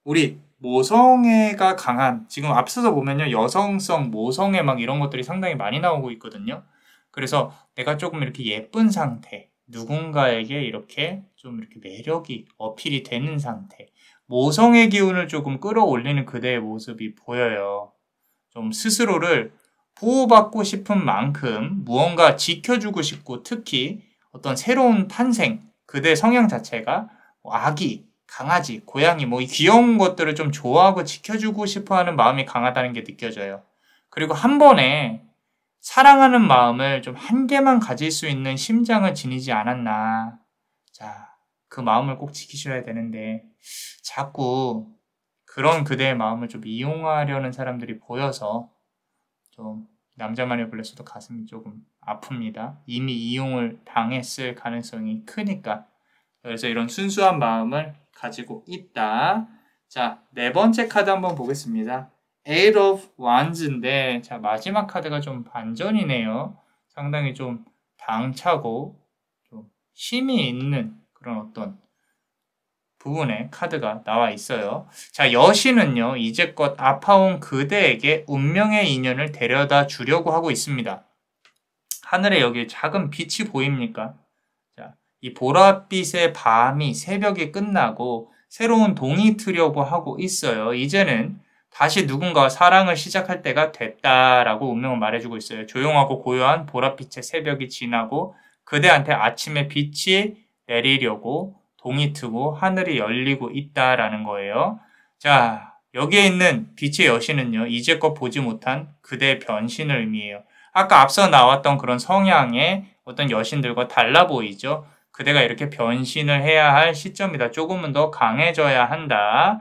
우리 모성애가 강한 지금 앞서서 보면요 여성성, 모성애 막 이런 것들이 상당히 많이 나오고 있거든요. 그래서 내가 조금 이렇게 예쁜 상태, 누군가에게 이렇게 좀 이렇게 매력이 어필이 되는 상태, 모성의 기운을 조금 끌어올리는 그대의 모습이 보여요. 좀 스스로를 보호받고 싶은 만큼 무언가 지켜주고 싶고 특히 어떤 새로운 탄생, 그대 성향 자체가 아기, 강아지, 고양이 이 귀여운 것들을 좀 좋아하고 지켜주고 싶어하는 마음이 강하다는 게 느껴져요. 그리고 한 번에 사랑하는 마음을 좀 한 개만 가질 수 있는 심장을 지니지 않았나. 자, 그 마음을 꼭 지키셔야 되는데 자꾸 그런 그대의 마음을 좀 이용하려는 사람들이 보여서 좀 남자만의 블레스도 가슴이 조금 아픕니다. 이미 이용을 당했을 가능성이 크니까. 그래서 이런 순수한 마음을 가지고 있다. 자, 네 번째 카드 한번 보겠습니다. Eight of Wands인데 자, 마지막 카드가 좀 반전이네요. 상당히 좀 당차고 좀 힘이 있는 그런 어떤 부분에 카드가 나와 있어요. 자, 여신은요, 이제껏 아파온 그대에게 운명의 인연을 데려다 주려고 하고 있습니다. 하늘에 여기 작은 빛이 보입니까? 자, 이 보랏빛의 밤이 새벽이 끝나고 새로운 동이 트려고 하고 있어요. 이제는 다시 누군가와 사랑을 시작할 때가 됐다라고 운명은 말해주고 있어요. 조용하고 고요한 보랏빛의 새벽이 지나고 그대한테 아침의 빛이 내리려고 동이 트고 하늘이 열리고 있다라는 거예요. 자, 여기에 있는 빛의 여신은요, 이제껏 보지 못한 그대의 변신을 의미해요. 아까 앞서 나왔던 그런 성향의 어떤 여신들과 달라 보이죠? 그대가 이렇게 변신을 해야 할 시점이다. 조금은 더 강해져야 한다.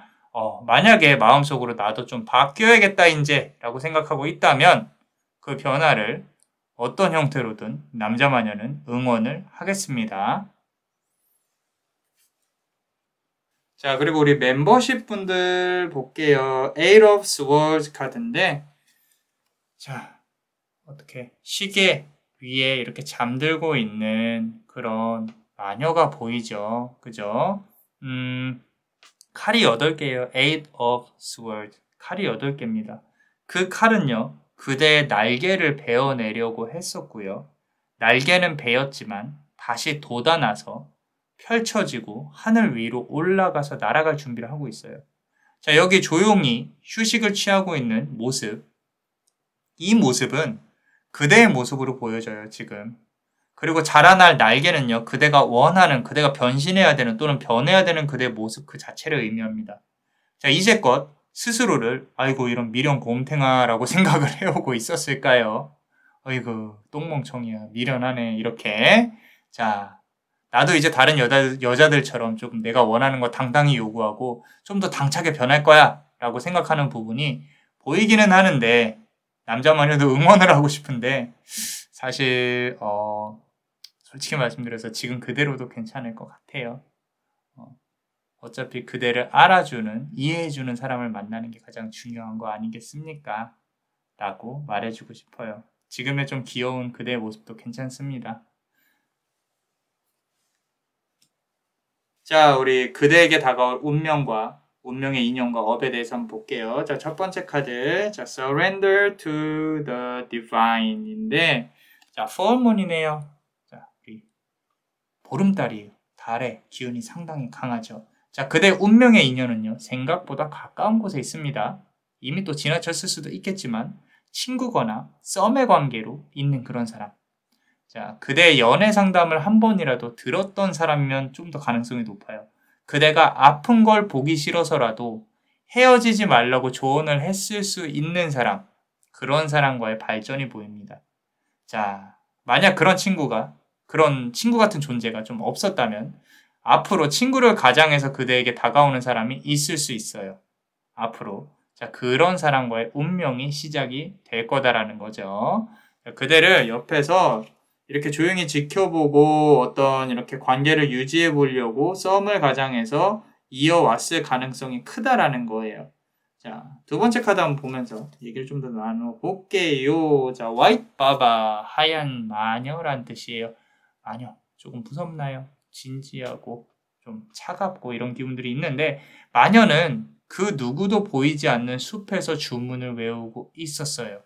만약에 마음속으로 나도 좀 바뀌어야겠다, 이제 라고 생각하고 있다면 그 변화를 어떤 형태로든 남자마녀는 응원을 하겠습니다. 자, 그리고 우리 멤버십 분들 볼게요. Eight of Swords 카드인데, 자, 어떻게 시계 위에 이렇게 잠들고 있는 그런 마녀가 보이죠. 그죠? 칼이 8개예요. Eight of Swords. 칼이 8개입니다. 그 칼은요, 그대의 날개를 베어내려고 했었고요. 날개는 베었지만 다시 돋아나서 펼쳐지고 하늘 위로 올라가서 날아갈 준비를 하고 있어요. 자, 여기 조용히 휴식을 취하고 있는 모습. 이 모습은 그대의 모습으로 보여져요, 지금. 그리고 자라날 날개는요, 그대가 원하는, 그대가 변신해야 되는 또는 변해야 되는 그대의 모습 그 자체를 의미합니다. 자, 이제껏 스스로를 아이고 이런 미련 곰탱아라고 생각을 해오고 있었을까요? 어이구 똥멍청이야 미련하네 이렇게. 자, 나도 이제 다른 여자들처럼 조금 내가 원하는 거 당당히 요구하고 좀 더 당차게 변할 거야 라고 생각하는 부분이 보이기는 하는데 남자마녀도 응원을 하고 싶은데 사실 솔직히 말씀드려서 지금 그대로도 괜찮을 것 같아요. 어차피 그대를 알아주는, 이해해주는 사람을 만나는 게 가장 중요한 거 아니겠습니까? 라고 말해주고 싶어요. 지금의 좀 귀여운 그대의 모습도 괜찮습니다. 자, 우리 그대에게 다가올 운명과 운명의 인연과 업에 대해서 한번 볼게요. 자, 첫 번째 카드, 자, Surrender to the Divine인데, 자, Fullmoon이네요. 자, 우리 보름달이에요. 달의 기운이 상당히 강하죠. 자, 그대의 운명의 인연은요, 생각보다 가까운 곳에 있습니다. 이미 또 지나쳤을 수도 있겠지만, 친구거나 썸의 관계로 있는 그런 사람. 자, 그대의 연애 상담을 한 번이라도 들었던 사람이면 좀 더 가능성이 높아요. 그대가 아픈 걸 보기 싫어서라도 헤어지지 말라고 조언을 했을 수 있는 사람, 그런 사람과의 발전이 보입니다. 자, 만약 그런 친구 같은 존재가 좀 없었다면 앞으로 친구를 가장해서 그대에게 다가오는 사람이 있을 수 있어요. 앞으로. 자, 그런 사람과의 운명이 시작이 될 거다라는 거죠. 자, 그대를 옆에서 이렇게 조용히 지켜보고 어떤 이렇게 관계를 유지해 보려고 썸을 가장해서 이어왔을 가능성이 크다라는 거예요. 자, 두 번째 카드 한번 보면서 얘기를 좀 더 나눠볼게요. 자, 화이트 바바, 하얀 마녀란 뜻이에요. 마녀, 조금 무섭나요? 진지하고 좀 차갑고 이런 기분들이 있는데 마녀는 그 누구도 보이지 않는 숲에서 주문을 외우고 있었어요.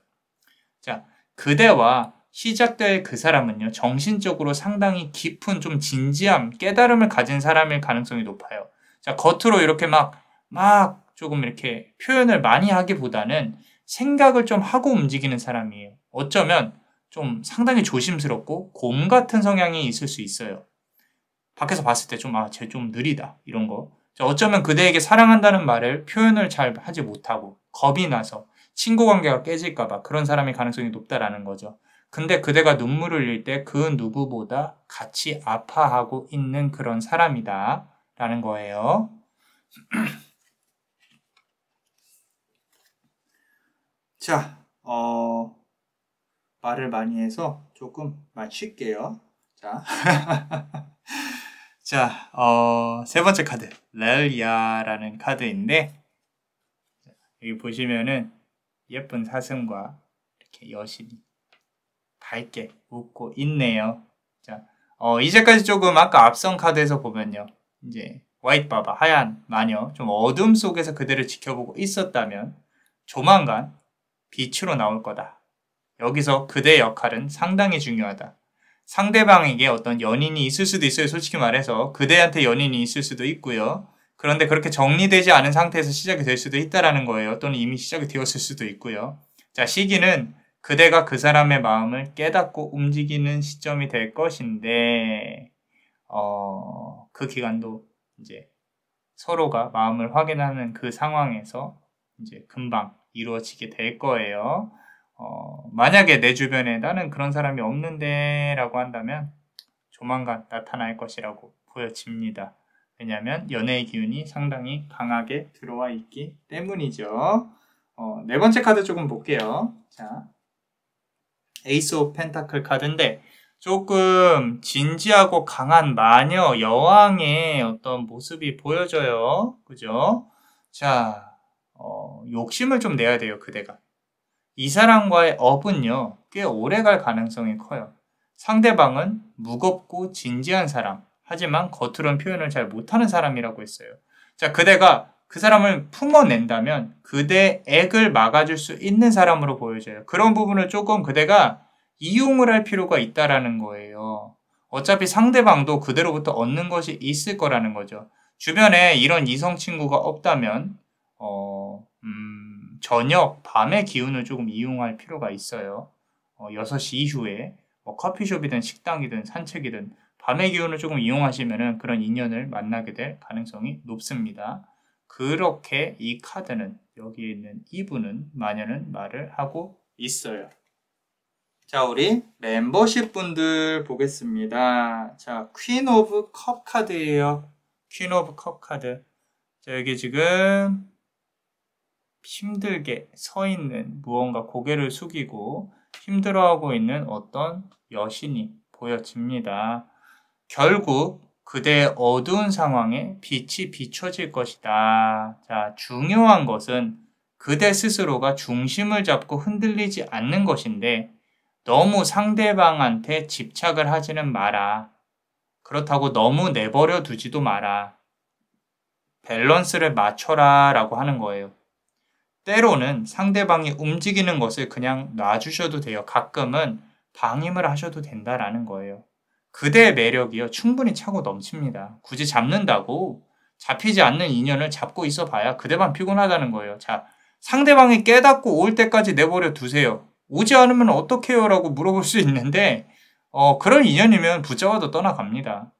자, 그대와 시작될 그 사람은요, 정신적으로 상당히 깊은 좀 진지함, 깨달음을 가진 사람일 가능성이 높아요. 자, 겉으로 이렇게 막 조금 이렇게 표현을 많이 하기보다는 생각을 좀 하고 움직이는 사람이에요. 어쩌면 좀 상당히 조심스럽고 곰 같은 성향이 있을 수 있어요. 밖에서 봤을 때 좀, 쟤 좀 느리다. 이런 거. 자, 어쩌면 그대에게 사랑한다는 말을 표현을 잘 하지 못하고 겁이 나서 친구 관계가 깨질까봐 그런 사람의 가능성이 높다라는 거죠. 근데 그대가 눈물을 흘릴 때 그 누구보다 같이 아파하고 있는 그런 사람이다. 라는 거예요. 자, 말을 많이 해서 조금만 쉴게요. 자. 자, 세 번째 카드. 렐리아라는 카드인데, 여기 보시면은 예쁜 사슴과 이렇게 여신이 밝게 웃고 있네요. 자, 이제까지 조금 아까 앞선 카드에서 보면요. 이제 화이트 바바, 하얀 마녀, 좀 어둠 속에서 그대를 지켜보고 있었다면 조만간 빛으로 나올 거다. 여기서 그대 역할은 상당히 중요하다. 상대방에게 어떤 연인이 있을 수도 있어요. 솔직히 말해서 그대한테 연인이 있을 수도 있고요. 그런데 그렇게 정리되지 않은 상태에서 시작이 될 수도 있다라는 거예요. 또는 이미 시작이 되었을 수도 있고요. 자, 시기는 그대가 그 사람의 마음을 깨닫고 움직이는 시점이 될 것인데 그 기간도 이제 서로가 마음을 확인하는 그 상황에서 이제 금방 이루어지게 될 거예요. 만약에 내 주변에 나는 그런 사람이 없는데 라고 한다면 조만간 나타날 것이라고 보여집니다. 왜냐하면 연애의 기운이 상당히 강하게 들어와 있기 때문이죠. 네 번째 카드 조금 볼게요. 자, 에이스 오브 펜타클 카드인데 조금 진지하고 강한 마녀 여왕의 어떤 모습이 보여져요. 그죠? 자, 욕심을 좀 내야 돼요, 그대가. 이 사람과의 업은요, 꽤 오래 갈 가능성이 커요. 상대방은 무겁고 진지한 사람, 하지만 겉으로는 표현을 잘 못하는 사람이라고 했어요. 자, 그대가 그 사람을 품어낸다면 그대 액을 막아줄 수 있는 사람으로 보여져요. 그런 부분을 조금 그대가 이용을 할 필요가 있다라는 거예요. 어차피 상대방도 그대로부터 얻는 것이 있을 거라는 거죠. 주변에 이런 이성 친구가 없다면 저녁, 밤의 기운을 조금 이용할 필요가 있어요. 6시 이후에 커피숍이든 식당이든 산책이든 밤의 기운을 조금 이용하시면 그런 인연을 만나게 될 가능성이 높습니다. 그렇게 이 카드는 여기에 있는 이분은 마녀는 말을 하고 있어요. 자, 우리 멤버십 분들 보겠습니다. 자, 퀸 오브 컵 카드예요. 퀸 오브 컵 카드. 자, 여기 지금 힘들게 서 있는 무언가 고개를 숙이고 힘들어하고 있는 어떤 여신이 보여집니다. 결국 그대의 어두운 상황에 빛이 비춰질 것이다. 자, 중요한 것은 그대 스스로가 중심을 잡고 흔들리지 않는 것인데 너무 상대방한테 집착을 하지는 마라. 그렇다고 너무 내버려 두지도 마라. 밸런스를 맞춰라 라고 하는 거예요. 때로는 상대방이 움직이는 것을 그냥 놔주셔도 돼요. 가끔은 방임을 하셔도 된다라는 거예요. 그대의 매력이요. 충분히 차고 넘칩니다. 굳이 잡는다고 잡히지 않는 인연을 잡고 있어 봐야 그대만 피곤하다는 거예요. 자, 상대방이 깨닫고 올 때까지 내버려 두세요. 오지 않으면 어떡해요? 라고 물어볼 수 있는데 그런 인연이면 붙잡아도 떠나갑니다.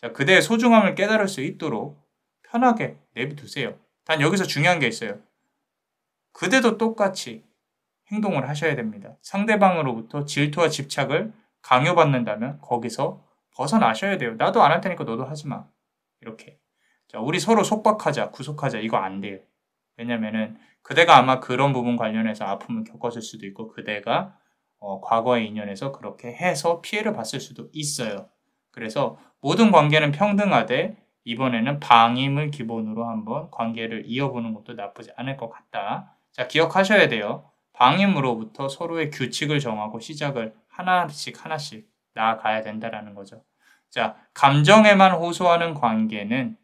자, 그대의 소중함을 깨달을 수 있도록 편하게 내비두세요. 단 여기서 중요한 게 있어요. 그대도 똑같이 행동을 하셔야 됩니다. 상대방으로부터 질투와 집착을 강요받는다면 거기서 벗어나셔야 돼요. 나도 안 할 테니까 너도 하지 마. 이렇게. 자, 우리 서로 속박하자, 구속하자. 이거 안 돼요. 왜냐면은 그대가 아마 그런 부분 관련해서 아픔을 겪었을 수도 있고 그대가 과거의 인연에서 그렇게 해서 피해를 봤을 수도 있어요. 그래서 모든 관계는 평등하되 이번에는 방임을 기본으로 한번 관계를 이어보는 것도 나쁘지 않을 것 같다. 자, 기억하셔야 돼요. 방임으로부터 서로의 규칙을 정하고 시작을 하나씩 나아가야 된다라는 거죠. 자, 감정에만 호소하는 관계는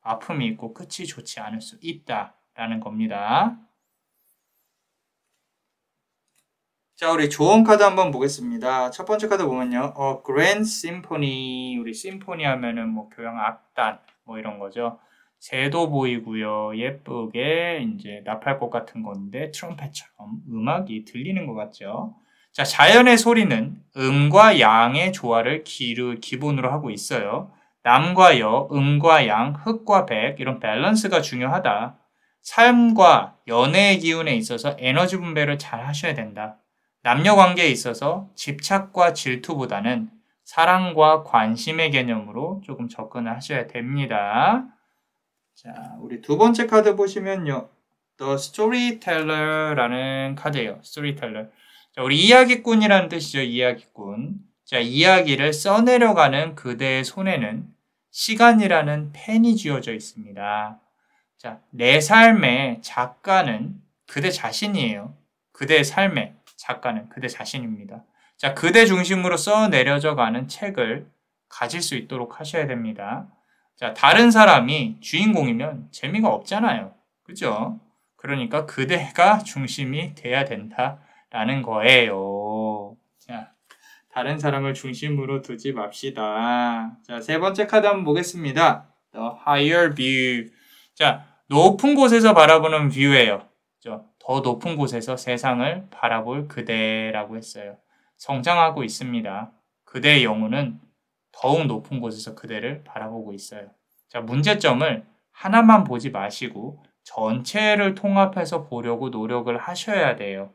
아픔이 있고 끝이 좋지 않을 수 있다라는 겁니다. 자, 우리 조언 카드 한번 보겠습니다. 첫 번째 카드 보면요. Grand Symphony. 우리 심포니 하면은 뭐 교향 악단 뭐 이런 거죠. 새도 보이고요. 예쁘게 이제 나팔꽃 같은 건데 트럼펫처럼 음악이 들리는 것 같죠. 자, 자연의 소리는 음과 양의 조화를 기본으로 하고 있어요. 남과 여, 음과 양, 흑과 백 이런 밸런스가 중요하다. 삶과 연애의 기운에 있어서 에너지 분배를 잘 하셔야 된다. 남녀 관계에 있어서 집착과 질투보다는 사랑과 관심의 개념으로 조금 접근을 하셔야 됩니다. 자, 우리 두 번째 카드 보시면요. The Storyteller라는 카드예요. Storyteller. 자, 우리 이야기꾼이라는 뜻이죠. 이야기꾼. 자, 이야기를 써내려가는 그대의 손에는 시간이라는 펜이 쥐어져 있습니다. 자, 내 삶의 작가는 그대 자신이에요. 그대의 삶의 작가는 그대 자신입니다. 자, 그대 중심으로 써내려져 가는 책을 가질 수 있도록 하셔야 됩니다. 자, 다른 사람이 주인공이면 재미가 없잖아요. 그죠? 그러니까 그대가 중심이 돼야 된다라는 거예요. 자, 다른 사람을 중심으로 두지 맙시다. 자, 세 번째 카드 한번 보겠습니다. The higher view. 자, 높은 곳에서 바라보는 뷰예요. 더 높은 곳에서 세상을 바라볼 그대라고 했어요. 성장하고 있습니다. 그대의 영혼은 더욱 높은 곳에서 그대를 바라보고 있어요. 자, 문제점을 하나만 보지 마시고 전체를 통합해서 보려고 노력을 하셔야 돼요.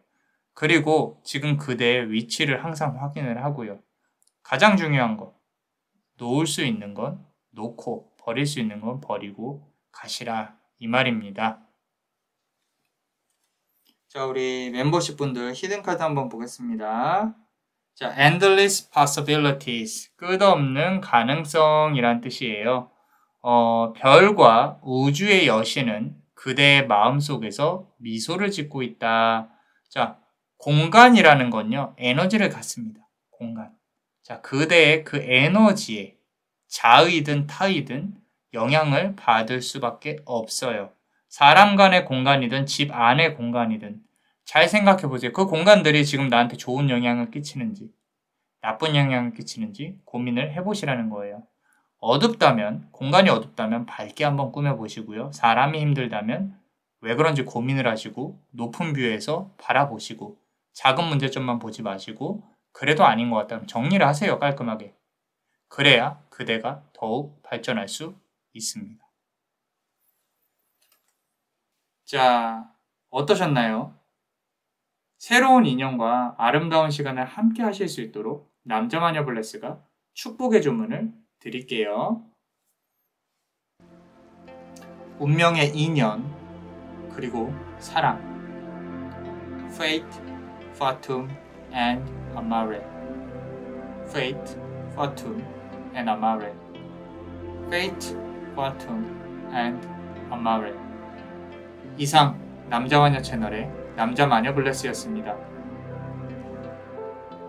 그리고 지금 그대의 위치를 항상 확인을 하고요. 가장 중요한 거, 놓을 수 있는 건 놓고 버릴 수 있는 건 버리고 가시라 이 말입니다. 자, 우리 멤버십 분들 히든 카드 한번 보겠습니다. 자, endless possibilities, 끝없는 가능성이란 뜻이에요. 별과 우주의 여신은 그대의 마음속에서 미소를 짓고 있다. 자, 공간이라는 건요, 에너지를 갖습니다. 공간. 자, 그대의 그 에너지에 자의든 타의든 영향을 받을 수밖에 없어요. 사람 간의 공간이든 집 안의 공간이든 잘 생각해 보세요. 그 공간들이 지금 나한테 좋은 영향을 끼치는지 나쁜 영향을 끼치는지 고민을 해보시라는 거예요. 어둡다면, 공간이 어둡다면 밝게 한번 꾸며보시고요. 사람이 힘들다면 왜 그런지 고민을 하시고 높은 뷰에서 바라보시고 작은 문제점만 보지 마시고 그래도 아닌 것 같다면 정리를 하세요. 깔끔하게. 그래야 그대가 더욱 발전할 수 있습니다. 자, 어떠셨나요? 새로운 인연과 아름다운 시간을 함께 하실 수 있도록 남자마녀 블레스가 축복의 주문을 드릴게요. 운명의 인연, 그리고 사랑. Fate, Fatum, and Amare. Fate, Fatum, and Amare. Fate, Fatum, and Amare. 이상 남자마녀 채널의 남자마녀 블레스였습니다.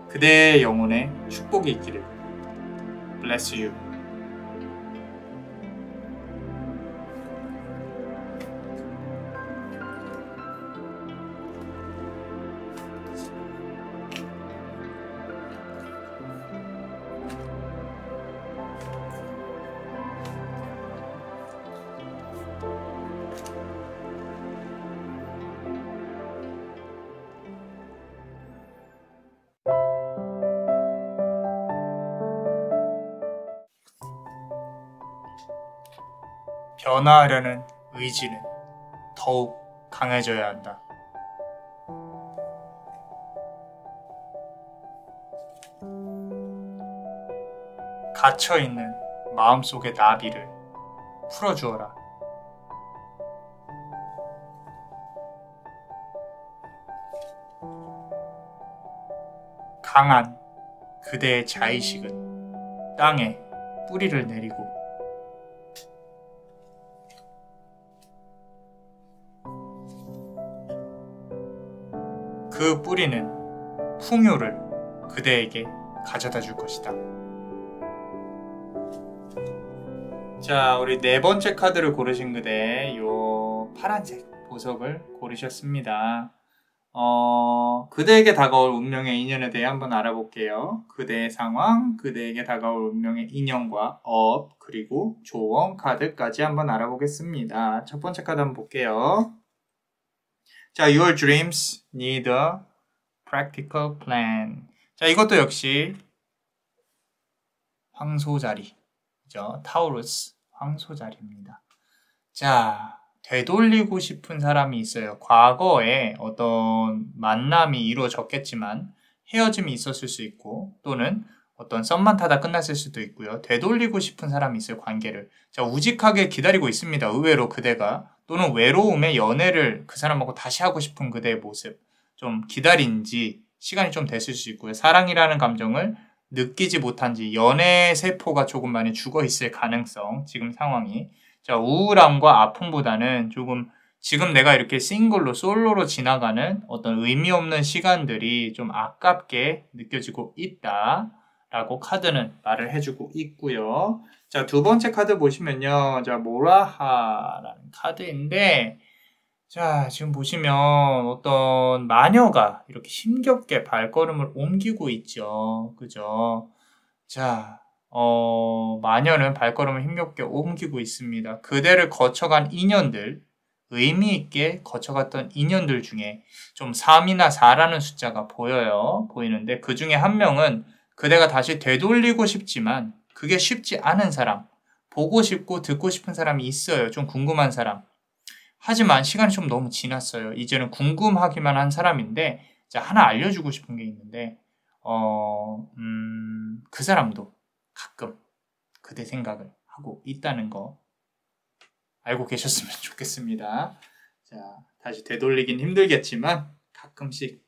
그대의 영혼에 축복이 있기를. Bless you. 변화하려는 의지는 더욱 강해져야 한다. 갇혀있는 마음속의 나비를 풀어주어라. 강한 그대의 자의식은 땅에 뿌리를 내리고 그 뿌리는 풍요를 그대에게 가져다 줄 것이다. 자, 우리 네 번째 카드를 고르신 그대, 요 파란색 보석을 고르셨습니다. 그대에게 다가올 운명의 인연에 대해 한번 알아볼게요. 그대의 상황, 그대에게 다가올 운명의 인연과 업, 그리고 조언 카드까지 한번 알아보겠습니다. 첫 번째 카드 한번 볼게요. 자, your dreams need a practical plan. 자, 이것도 역시 황소자리죠. 타우루스 황소자리입니다. 자, 되돌리고 싶은 사람이 있어요. 과거에 어떤 만남이 이루어졌겠지만 헤어짐이 있었을 수 있고 또는 어떤 썸만 타다 끝났을 수도 있고요. 되돌리고 싶은 사람이 있어요. 관계를. 자, 우직하게 기다리고 있습니다. 의외로 그대가. 또는 외로움의 연애를 그 사람하고 다시 하고 싶은 그대의 모습. 좀 기다린 지 시간이 좀 됐을 수 있고요. 사랑이라는 감정을 느끼지 못한 지 연애 세포가 조금 많이 죽어 있을 가능성. 지금 상황이. 자, 우울함과 아픔보다는 조금 지금 내가 이렇게 싱글로 솔로로 지나가는 어떤 의미 없는 시간들이 좀 아깝게 느껴지고 있다 라고 카드는 말을 해주고 있고요. 자, 두 번째 카드 보시면요. 자, 모라하라는 카드인데 자, 지금 보시면 어떤 마녀가 이렇게 힘겹게 발걸음을 옮기고 있죠. 그죠? 자, 마녀는 발걸음을 힘겹게 옮기고 있습니다. 그대를 거쳐간 인연들, 의미 있게 거쳐갔던 인연들 중에 좀 3이나 4라는 숫자가 보이는데 그 중에 한 명은 그대가 다시 되돌리고 싶지만 그게 쉽지 않은 사람, 보고 싶고 듣고 싶은 사람이 있어요. 좀 궁금한 사람. 하지만 시간이 좀 너무 지났어요. 이제는 궁금하기만 한 사람인데, 자, 하나 알려주고 싶은 게 있는데, 그 사람도 가끔 그대 생각을 하고 있다는 거 알고 계셨으면 좋겠습니다. 자, 다시 되돌리긴 힘들겠지만, 가끔씩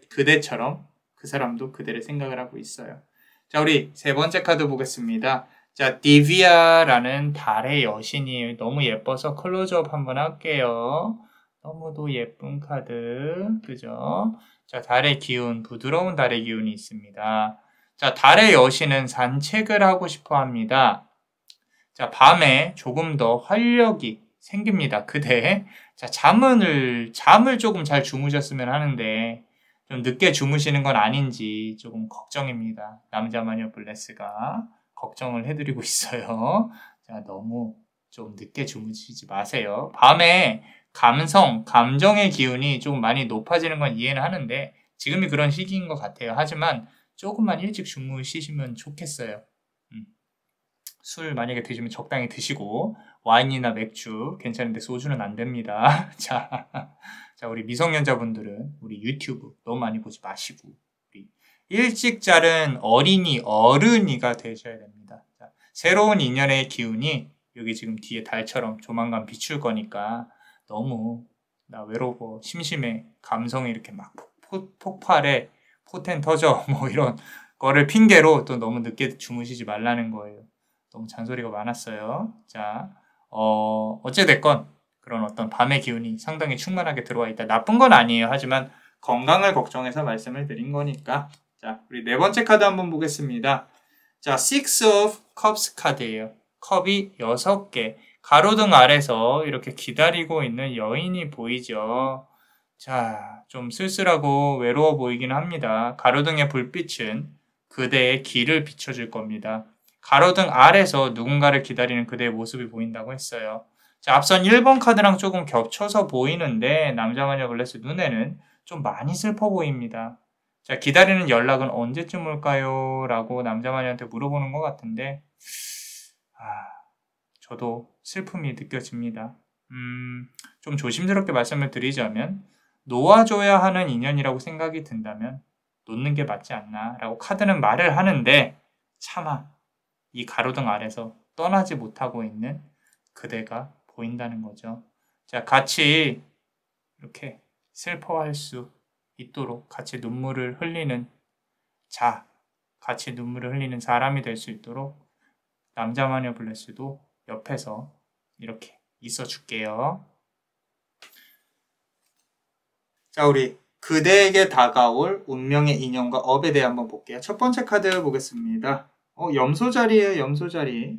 그대처럼 그 사람도 그대를 생각을 하고 있어요. 자, 우리 세 번째 카드 보겠습니다. 자, 디비아라는 달의 여신이 너무 예뻐서 클로즈업 한번 할게요. 너무도 예쁜 카드, 그죠? 자, 달의 기운, 부드러운 달의 기운이 있습니다. 자, 달의 여신은 산책을 하고 싶어 합니다. 자, 밤에 조금 더 활력이 생깁니다. 그대. 자, 잠을 조금 잘 주무셨으면 하는데, 좀 늦게 주무시는 건 아닌지 조금 걱정입니다. 남자 마녀 블레스가 걱정을 해드리고 있어요. 자, 너무 좀 늦게 주무시지 마세요. 밤에 감정의 기운이 좀 많이 높아지는 건 이해는 하는데, 지금이 그런 시기인 것 같아요. 하지만 조금만 일찍 주무시면 좋겠어요. 술 만약에 드시면 적당히 드시고 와인이나 맥주 괜찮은데 소주는 안 됩니다. 자, 우리 미성년자분들은 우리 유튜브 너무 많이 보지 마시고 우리 일찍 자른 어른이가 되셔야 됩니다. 자, 새로운 인연의 기운이 여기 지금 뒤에 달처럼 조만간 비출 거니까 너무 나 외로워 심심해 감성이 이렇게 막 폭발해 포텐 터져 뭐 이런 거를 핑계로 또 너무 늦게 주무시지 말라는 거예요. 너무 잔소리가 많았어요. 자, 어찌됐건 그런 어떤 밤의 기운이 상당히 충만하게 들어와 있다. 나쁜 건 아니에요. 하지만 건강을 걱정해서 말씀을 드린 거니까. 자, 우리 네 번째 카드 한번 보겠습니다. 자, Six of Cups 카드예요. 컵이 6개. 가로등 아래서 이렇게 기다리고 있는 여인이 보이죠. 자, 좀 쓸쓸하고 외로워 보이긴 합니다. 가로등의 불빛은 그대의 길을 비춰줄 겁니다. 가로등 아래서 누군가를 기다리는 그대의 모습이 보인다고 했어요. 자, 앞선 1번 카드랑 조금 겹쳐서 보이는데 남자마녀 블레스 눈에는 좀 많이 슬퍼 보입니다. 자, 기다리는 연락은 언제쯤 올까요? 라고 남자마녀한테 물어보는 것 같은데 저도 슬픔이 느껴집니다. 좀 조심스럽게 말씀을 드리자면 놓아줘야 하는 인연이라고 생각이 든다면 놓는 게 맞지 않나 라고 카드는 말을 하는데 차마 이 가로등 아래서 떠나지 못하고 있는 그대가 보인다는 거죠. 자, 같이 이렇게 슬퍼할 수 있도록 같이 눈물을 흘리는 같이 눈물을 흘리는 사람이 될 수 있도록 남자마녀 블레스도 옆에서 이렇게 있어 줄게요. 자, 우리 그대에게 다가올 운명의 인연과 업에 대해 한번 볼게요. 첫 번째 카드 보겠습니다. 염소 자리에요, 염소 자리.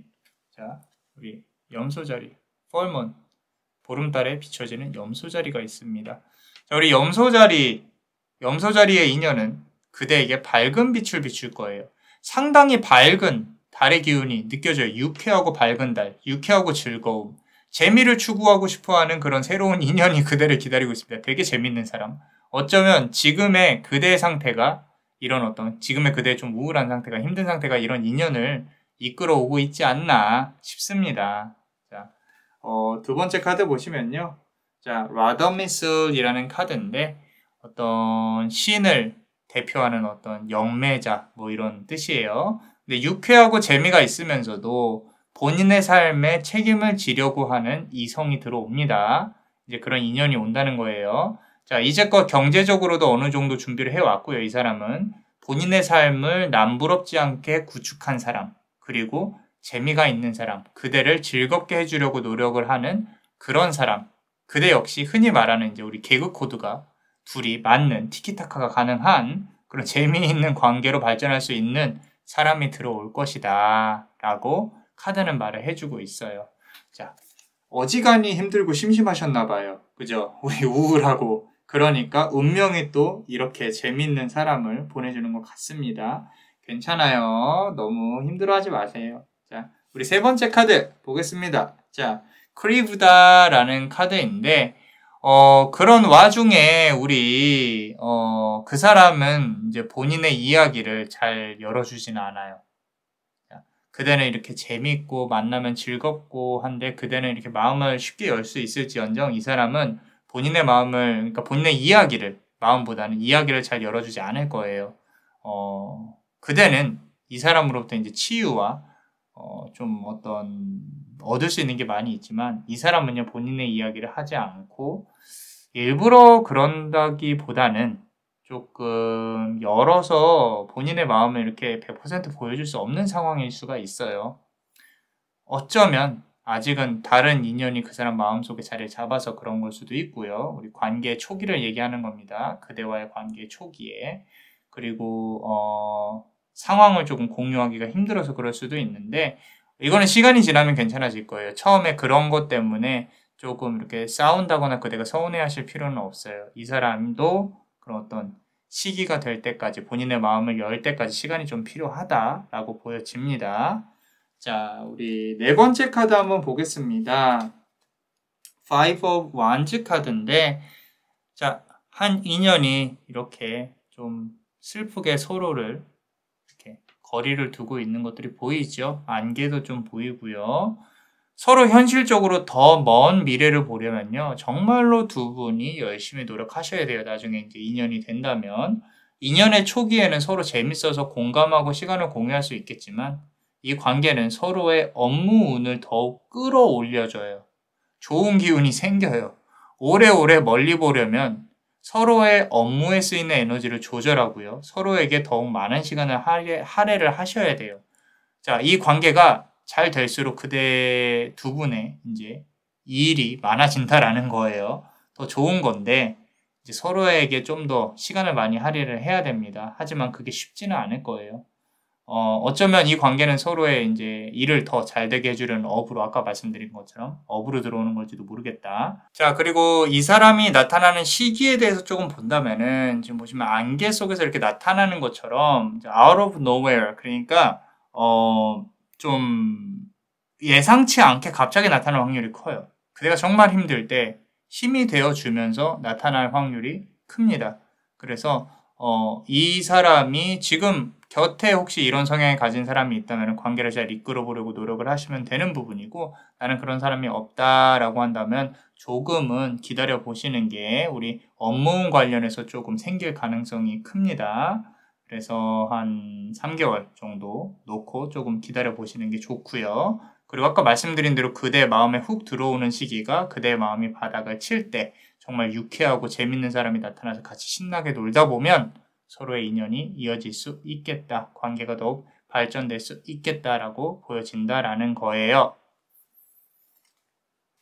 자, 우리 염소 자리. 펄문. 보름달에 비춰지는 염소 자리가 있습니다. 자, 우리 염소 자리의 인연은 그대에게 밝은 빛을 비출 거예요. 상당히 밝은 달의 기운이 느껴져요. 유쾌하고 밝은 달, 유쾌하고 즐거움, 재미를 추구하고 싶어하는 그런 새로운 인연이 그대를 기다리고 있습니다. 되게 재밌는 사람. 어쩌면 지금의 그대의 상태가 이런 어떤 지금의 그대의 좀 우울한 상태가 힘든 상태가 이런 인연을 이끌어오고 있지 않나 싶습니다. 자, 두 번째 카드 보시면요. 자, 라더미슬이라는 카드인데 어떤 신을 대표하는 어떤 영매자 뭐 이런 뜻이에요. 근데 유쾌하고 재미가 있으면서도 본인의 삶에 책임을 지려고 하는 이성이 들어옵니다. 이제 그런 인연이 온다는 거예요. 자, 이제껏 경제적으로도 어느 정도 준비를 해왔고요. 이 사람은 본인의 삶을 남부럽지 않게 구축한 사람, 그리고 재미가 있는 사람, 그대를 즐겁게 해주려고 노력을 하는 그런 사람. 그대 역시 흔히 말하는 이제 우리 개그 코드가 둘이 맞는 티키타카가 가능한 그런 재미있는 관계로 발전할 수 있는 사람이 들어올 것이다 라고 카드는 말을 해주고 있어요. 자, 어지간히 힘들고 심심하셨나 봐요. 그죠? 우리 우울하고. 그러니까 운명이 또 이렇게 재밌는 사람을 보내주는 것 같습니다. 괜찮아요. 너무 힘들어하지 마세요. 자, 우리 세 번째 카드 보겠습니다. 자, 크리브다라는 카드인데, 그런 와중에 우리, 그 사람은 이제 본인의 이야기를 잘 열어주지는 않아요. 자, 그대는 이렇게 재밌고 만나면 즐겁고 한데 그대는 이렇게 마음을 쉽게 열 수 있을지언정 이 사람은 본인의 마음을, 그러니까 본인의 이야기를, 마음보다는 이야기를 잘 열어주지 않을 거예요. 그대는 이 사람으로부터 이제 치유와, 좀 어떤, 얻을 수 있는 게 많이 있지만, 이 사람은요, 본인의 이야기를 하지 않고, 일부러 그런다기보다는 조금 열어서 본인의 마음을 이렇게 100% 보여줄 수 없는 상황일 수가 있어요. 어쩌면, 아직은 다른 인연이 그 사람 마음속에 자리를 잡아서 그런 걸 수도 있고요. 우리 관계의 초기를 얘기하는 겁니다. 그대와의 관계의 초기에. 그리고 상황을 조금 공유하기가 힘들어서 그럴 수도 있는데 이거는 시간이 지나면 괜찮아질 거예요. 처음에 그런 것 때문에 조금 이렇게 싸운다거나 그대가 서운해하실 필요는 없어요. 이 사람도 그런 어떤 시기가 될 때까지 본인의 마음을 열 때까지 시간이 좀 필요하다라고 보여집니다. 자, 우리 네 번째 카드 한번 보겠습니다. Five of Wands 카드인데, 자, 한 인연이 이렇게 좀 슬프게 서로를 이렇게 거리를 두고 있는 것들이 보이죠? 안개도 좀 보이고요. 서로 현실적으로 더 먼 미래를 보려면요. 정말로 두 분이 열심히 노력하셔야 돼요. 나중에 이제 인연이 된다면. 인연의 초기에는 서로 재밌어서 공감하고 시간을 공유할 수 있겠지만 이 관계는 서로의 업무 운을 더욱 끌어올려줘요. 좋은 기운이 생겨요. 오래오래 멀리 보려면 서로의 업무에 쓰이는 에너지를 조절하고요. 서로에게 더욱 많은 시간을 할애를 하셔야 돼요. 자, 이 관계가 잘 될수록 그대 두 분의 이제 일이 많아진다라는 거예요. 더 좋은 건데 이제 서로에게 좀 더 시간을 많이 할애를 해야 됩니다. 하지만 그게 쉽지는 않을 거예요. 어쩌면 이 관계는 서로의 이제 일을 더 잘 되게 해주려는 업으로 아까 말씀드린 것처럼 업으로 들어오는 걸지도 모르겠다. 자, 그리고 이 사람이 나타나는 시기에 대해서 조금 본다면은 지금 보시면 안개 속에서 이렇게 나타나는 것처럼 out of nowhere, 그러니까 좀 예상치 않게 갑자기 나타날 확률이 커요. 그대가 정말 힘들 때 힘이 되어주면서 나타날 확률이 큽니다. 그래서 이 사람이 지금 곁에 혹시 이런 성향을 가진 사람이 있다면 관계를 잘 이끌어 보려고 노력을 하시면 되는 부분이고, 나는 그런 사람이 없다라고 한다면 조금은 기다려 보시는 게 우리 업무 관련해서 조금 생길 가능성이 큽니다. 그래서 한 3개월 정도 놓고 조금 기다려 보시는 게 좋고요. 그리고 아까 말씀드린 대로 그대 마음에 훅 들어오는 시기가 그대의 마음이 바닥을 칠 때 정말 유쾌하고 재밌는 사람이 나타나서 같이 신나게 놀다 보면 서로의 인연이 이어질 수 있겠다. 관계가 더욱 발전될 수 있겠다라고 보여진다라는 거예요.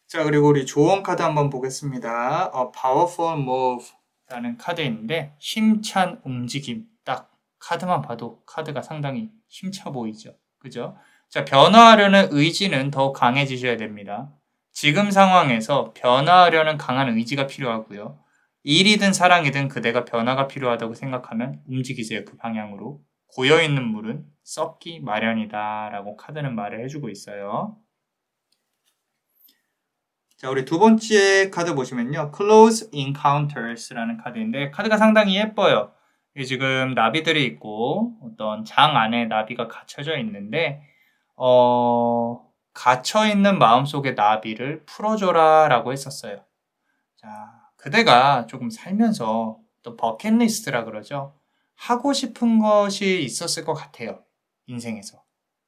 자, 그리고 우리 조언 카드 한번 보겠습니다. Powerful Move라는 카드인데 힘찬 움직임. 딱 카드만 봐도 카드가 상당히 힘차 보이죠. 그죠? 자, 변화하려는 의지는 더 강해지셔야 됩니다. 지금 상황에서 변화하려는 강한 의지가 필요하고요. 일이든 사랑이든 그대가 변화가 필요하다고 생각하면 움직이세요. 그 방향으로. 고여있는 물은 썩기 마련이다 라고 카드는 말을 해주고 있어요. 자, 우리 두 번째 카드 보시면요. Close Encounters라는 카드인데 카드가 상당히 예뻐요. 이게 지금 나비들이 있고 어떤 장 안에 나비가 갇혀져 있는데 갇혀있는 마음속의 나비를 풀어줘라 라고 했었어요. 자, 그대가 조금 살면서 또 버킷리스트라 그러죠. 하고 싶은 것이 있었을 것 같아요. 인생에서.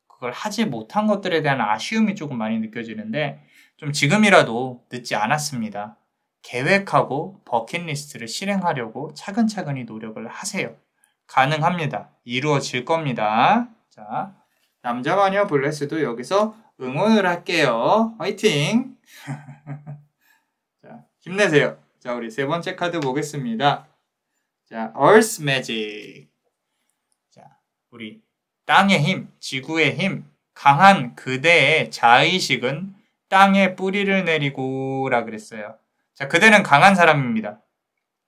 그걸 하지 못한 것들에 대한 아쉬움이 조금 많이 느껴지는데 좀 지금이라도 늦지 않았습니다. 계획하고 버킷리스트를 실행하려고 차근차근히 노력을 하세요. 가능합니다. 이루어질 겁니다. 자, 남자마녀 블레스도 여기서 응원을 할게요. 화이팅! 자, 힘내세요. 자, 우리 세 번째 카드 보겠습니다. 자, Earth Magic. 자, 우리 땅의 힘, 지구의 힘, 강한 그대의 자의식은 땅에 뿌리를 내리고라 그랬어요. 자, 그대는 강한 사람입니다.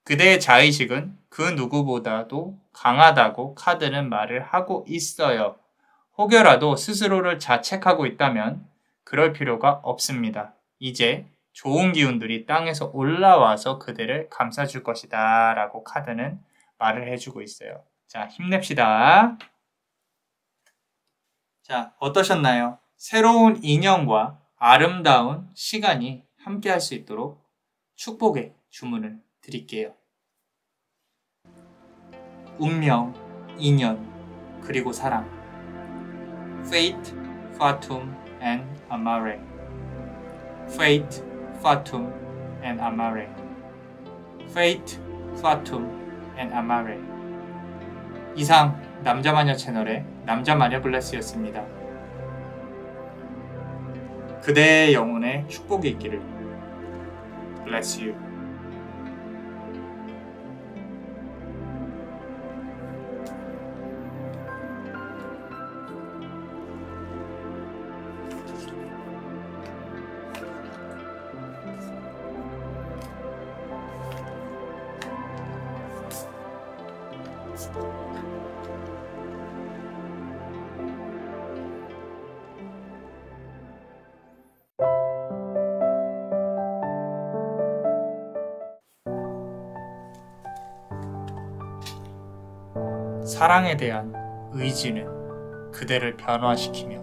그대의 자의식은 그 누구보다도 강하다고 카드는 말을 하고 있어요. 혹여라도 스스로를 자책하고 있다면 그럴 필요가 없습니다. 이제 좋은 기운들이 땅에서 올라와서 그대를 감싸줄 것이다 라고 카드는 말을 해주고 있어요. 자, 힘냅시다. 자, 어떠셨나요? 새로운 인연과 아름다운 시간이 함께 할 수 있도록 축복의 주문을 드릴게요. 운명, 인연, 그리고 사랑. Fate, Fatum, and Amare. Fate, Fatum, and Amare. Fate, Fatum, and Amare. 이상 남자마녀 채널의 남자마녀 블레스였습니다. 그대의 영혼에 축복이 있기를. Bless you. 사랑에 대한 의지는 그대를 변화시키며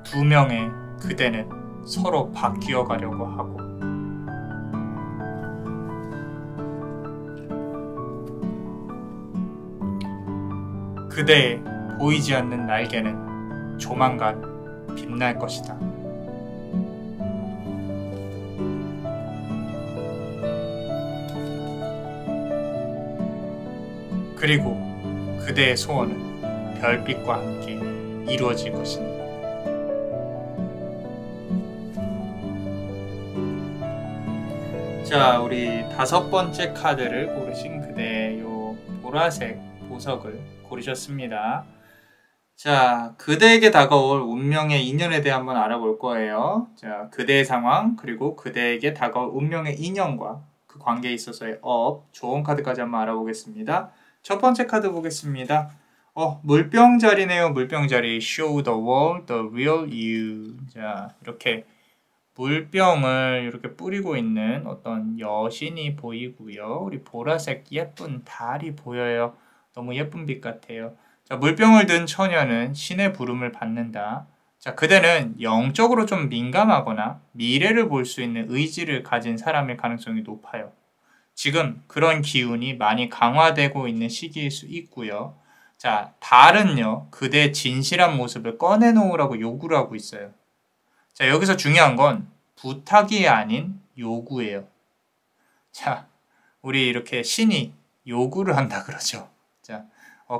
두 명의 그대는 서로 바뀌어 가려고 하고 그대의 보이지 않는 날개는 조만간 빛날 것이다. 그리고 그대의 소원은 별빛과 함께 이루어질 것이니 자, 우리 5번째 카드를 고르신 그대의 요 보라색 보석을 고르셨습니다. 자, 그대에게 다가올 운명의 인연에 대해 한번 알아볼 거예요. 자, 그대의 상황, 그리고 그대에게 다가올 운명의 인연과 그 관계에 있어서의 좋은 카드까지 한번 알아보겠습니다. 첫 번째 카드 보겠습니다. 물병자리네요. 물병자리. Show the world the real you. 자, 이렇게 물병을 이렇게 뿌리고 있는 어떤 여신이 보이고요. 우리 보라색 예쁜 달이 보여요. 너무 예쁜 빛 같아요. 자, 물병을 든 처녀는 신의 부름을 받는다. 자, 그대는 영적으로 좀 민감하거나 미래를 볼 수 있는 의지를 가진 사람일 가능성이 높아요. 지금 그런 기운이 많이 강화되고 있는 시기일 수 있고요. 자, 달은요, 그대의 진실한 모습을 꺼내놓으라고 요구를 하고 있어요. 자, 여기서 중요한 건 부탁이 아닌 요구예요. 자, 우리 이렇게 신이 요구를 한다 그러죠. 자,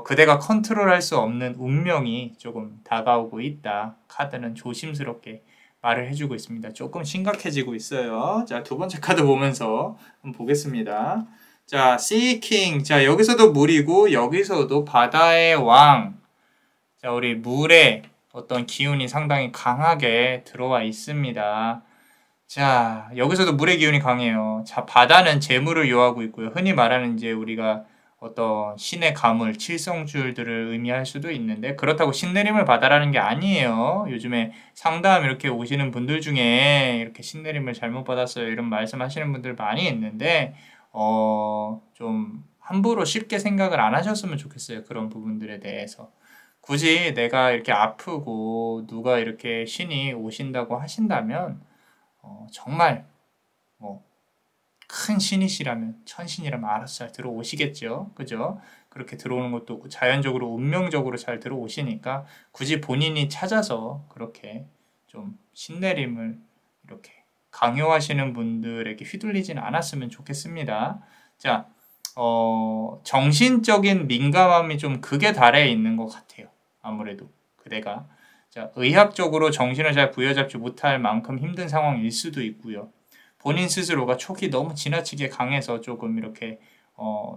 그대가 컨트롤할 수 없는 운명이 조금 다가오고 있다. 카드는 조심스럽게 말을 해주고 있습니다. 조금 심각해지고 있어요. 자, 두 번째 카드 보면서 한번 보겠습니다. 자, Seeking. 자, 여기서도 물이고 여기서도 바다의 왕. 자, 우리 물의 어떤 기운이 상당히 강하게 들어와 있습니다. 자, 여기서도 물의 기운이 강해요. 자, 바다는 재물을 요하고 있고요. 흔히 말하는 이제 우리가 어떤 신의 가물, 칠성줄들을 의미할 수도 있는데 그렇다고 신내림을 받아라는 게 아니에요. 요즘에 상담 이렇게 오시는 분들 중에 이렇게 신내림을 잘못 받았어요 이런 말씀하시는 분들 많이 있는데 좀 함부로 쉽게 생각을 안 하셨으면 좋겠어요. 그런 부분들에 대해서. 굳이 내가 이렇게 아프고 누가 이렇게 신이 오신다고 하신다면 정말 큰 신이시라면 천신이라면 알아서 잘 들어오시겠죠. 그죠? 그렇게 들어오는 것도 자연적으로 운명적으로 잘 들어오시니까 굳이 본인이 찾아서 그렇게 좀 신내림을 이렇게 강요하시는 분들에게 휘둘리진 않았으면 좋겠습니다. 자, 정신적인 민감함이 좀 극에 달해 있는 것 같아요. 아무래도 그대가 자, 의학적으로 정신을 잘 부여잡지 못할 만큼 힘든 상황일 수도 있고요. 본인 스스로가 촉이 너무 지나치게 강해서 조금 이렇게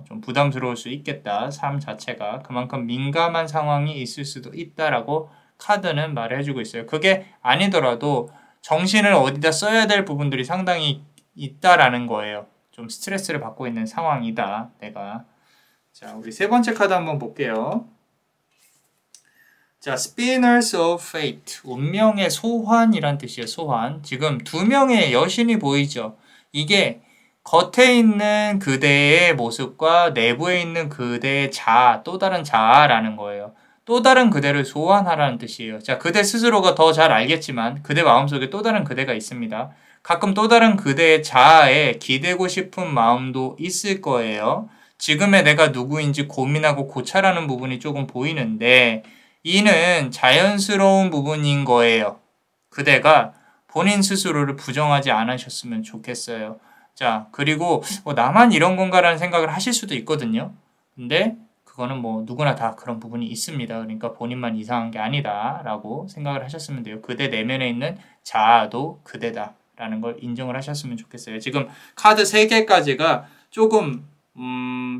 좀 부담스러울 수 있겠다. 삶 자체가 그만큼 민감한 상황이 있을 수도 있다라고 카드는 말을 해주고 있어요. 그게 아니더라도 정신을 어디다 써야 될 부분들이 상당히 있다라는 거예요. 좀 스트레스를 받고 있는 상황이다, 내가. 자, 우리 세 번째 카드 한번 볼게요. 자, Spinners of Fate, 운명의 소환이란 뜻이에요. 소환. 지금 두 명의 여신이 보이죠. 이게 겉에 있는 그대의 모습과 내부에 있는 그대의 자아, 또 다른 자아라는 거예요. 또 다른 그대를 소환하라는 뜻이에요. 자, 그대 스스로가 더 잘 알겠지만 그대 마음속에 또 다른 그대가 있습니다. 가끔 또 다른 그대의 자아에 기대고 싶은 마음도 있을 거예요. 지금의 내가 누구인지 고민하고 고찰하는 부분이 조금 보이는데 이는 자연스러운 부분인 거예요. 그대가 본인 스스로를 부정하지 않으셨으면 좋겠어요. 자, 그리고 나만 이런 건가라는 생각을 하실 수도 있거든요. 근데 그거는 뭐 누구나 다 그런 부분이 있습니다. 그러니까 본인만 이상한 게 아니다 라고 생각을 하셨으면 돼요. 그대 내면에 있는 자아도 그대다 라는 걸 인정을 하셨으면 좋겠어요. 지금 카드 3개까지가 조금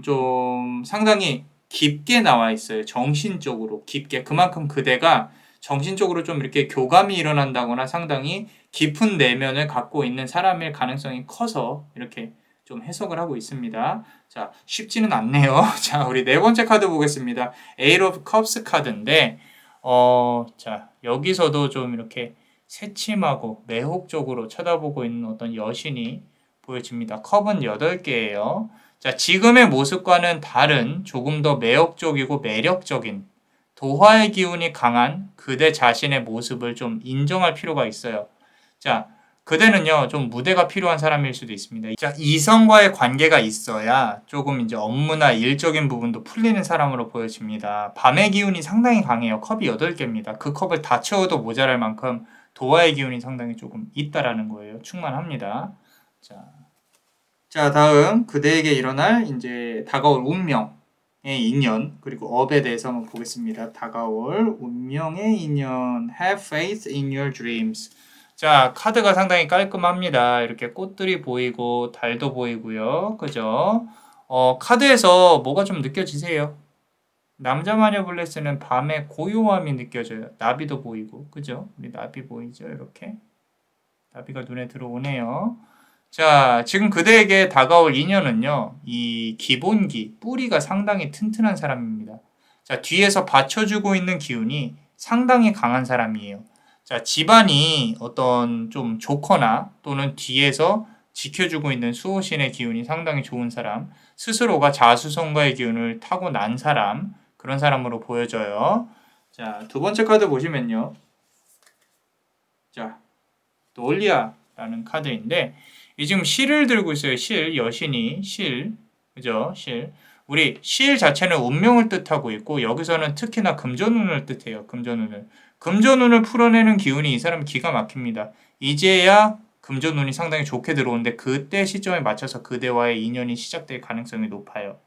좀 상당히 깊게 나와 있어요. 정신적으로 깊게. 그만큼 그대가 정신적으로 좀 이렇게 교감이 일어난다거나 상당히 깊은 내면을 갖고 있는 사람일 가능성이 커서 이렇게 좀 해석을 하고 있습니다. 자, 쉽지는 않네요. 자, 우리 네 번째 카드 보겠습니다. Eight of Cups 카드인데, 자, 여기서도 좀 이렇게 새침하고 매혹적으로 쳐다보고 있는 어떤 여신이 보여집니다. 컵은 8개예요. 자, 지금의 모습과는 다른 조금 더 매혹적이고 매력적인 도화의 기운이 강한 그대 자신의 모습을 좀 인정할 필요가 있어요. 자, 그대는요, 좀 무대가 필요한 사람일 수도 있습니다. 자, 이성과의 관계가 있어야 조금 이제 업무나 일적인 부분도 풀리는 사람으로 보여집니다. 밤의 기운이 상당히 강해요. 컵이 8개입니다. 그 컵을 다 채워도 모자랄 만큼 도화의 기운이 상당히 조금 있다라는 거예요. 충만합니다. 자, 다음 그대에게 일어날 이제 다가올 운명의 인연 그리고 업에 대해서 한번 보겠습니다. 다가올 운명의 인연. Have faith in your dreams. 자, 카드가 상당히 깔끔합니다. 이렇게 꽃들이 보이고 달도 보이고요. 그죠? 카드에서 뭐가 좀 느껴지세요? 남자 마녀 블레스는 밤에 고요함이 느껴져요. 나비도 보이고. 그죠? 우리 나비 보이죠? 이렇게. 나비가 눈에 들어오네요. 자, 지금 그대에게 다가올 인연은요, 이 기본기, 뿌리가 상당히 튼튼한 사람입니다. 자, 뒤에서 받쳐주고 있는 기운이 상당히 강한 사람이에요. 자, 집안이 어떤 좀 좋거나 또는 뒤에서 지켜주고 있는 수호신의 기운이 상당히 좋은 사람, 스스로가 자수성가의 기운을 타고난 사람, 그런 사람으로 보여져요. 자, 두 번째 카드 보시면요. 자, 놀리아라는 카드인데, 이 지금 실을 들고 있어요. 실, 여신이 실, 그죠? 실. 우리 실 자체는 운명을 뜻하고 있고 여기서는 특히나 금전운을 뜻해요. 금전운을. 금전운을 풀어내는 기운이 이 사람 기가 막힙니다. 이제야 금전운이 상당히 좋게 들어오는데 그때 시점에 맞춰서 그대와의 인연이 시작될 가능성이 높아요.